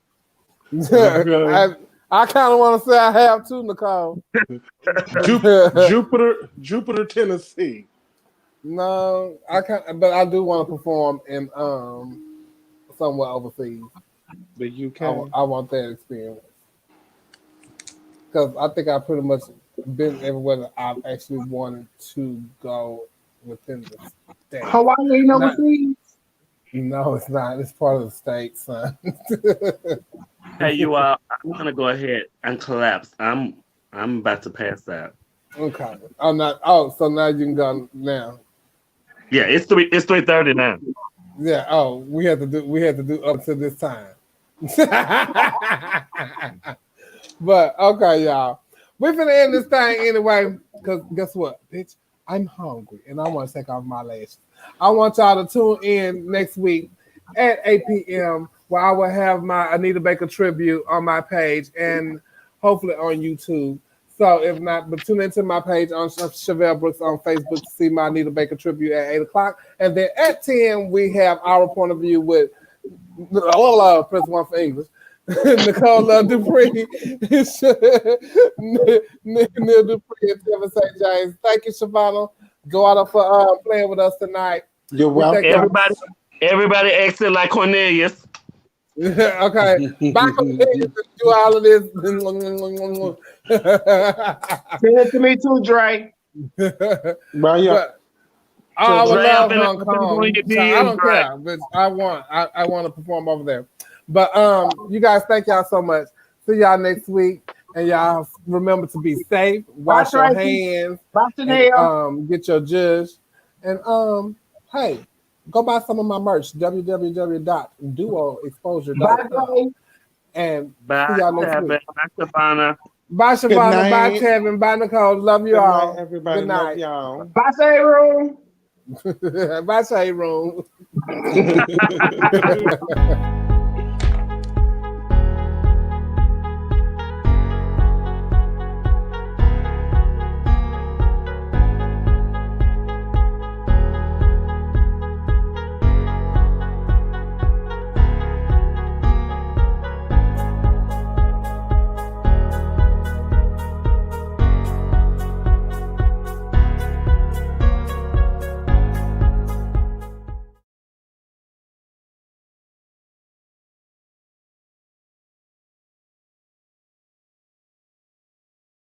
I kind of want to say I have too, Nicole. Jupiter, Tennessee. No, I can't, but I do want to perform in somewhere overseas. The UK. I want that experience because I think I pretty much been everywhere that I've actually wanted to go within the state. Hawaii ain't overseas. No, it's not. It's part of the state, son. Hey, you all. I'm gonna go ahead and collapse. I'm about to pass out. Okay. I'm not. Oh, so now you can go now. Yeah, it's 3:30 now. Yeah. Oh, we had to do up to this time. But okay, y'all. We're gonna end this thing anyway, because guess what, bitch? I'm hungry and I want to take off my lashes. I want y'all to tune in next week at 8 p.m. where I will have my Anita Baker tribute on my page and hopefully on YouTube. So if not, but tune into my page on Chevelle Brooks on Facebook to see my Anita Baker tribute at 8 o'clock. And then at 10, we have our point of view with press one for English. Nicole Dupree, Neil Dupree, and Kevin St. James. Thank you, Shavana. Go out for playing with us tonight. You're welcome. Everybody exit like Cornelius. Okay. Bye, Cornelius. Do all of this. Send it to me too, Dre. Bye, y'all. I would love travel Hong and Kong. doing your So I don't deals right. care, but I want to perform over there. But you guys, thank y'all so much. See y'all next week, and y'all remember to be safe. Wash your hands. Bye, Chanel. And get your judge. And hey, go buy some of my merch. www.duoexposure.com. Bye, Gray. And Bye, see y'all next Kevin. week. Bye, Savannah. Bye, Good Shavonna. Bye, night. Kevin. Bye, Nicole. Love you Good all. night, everybody. Good Love night. y'all. Bye, Shade Room. Bye, Shade Room.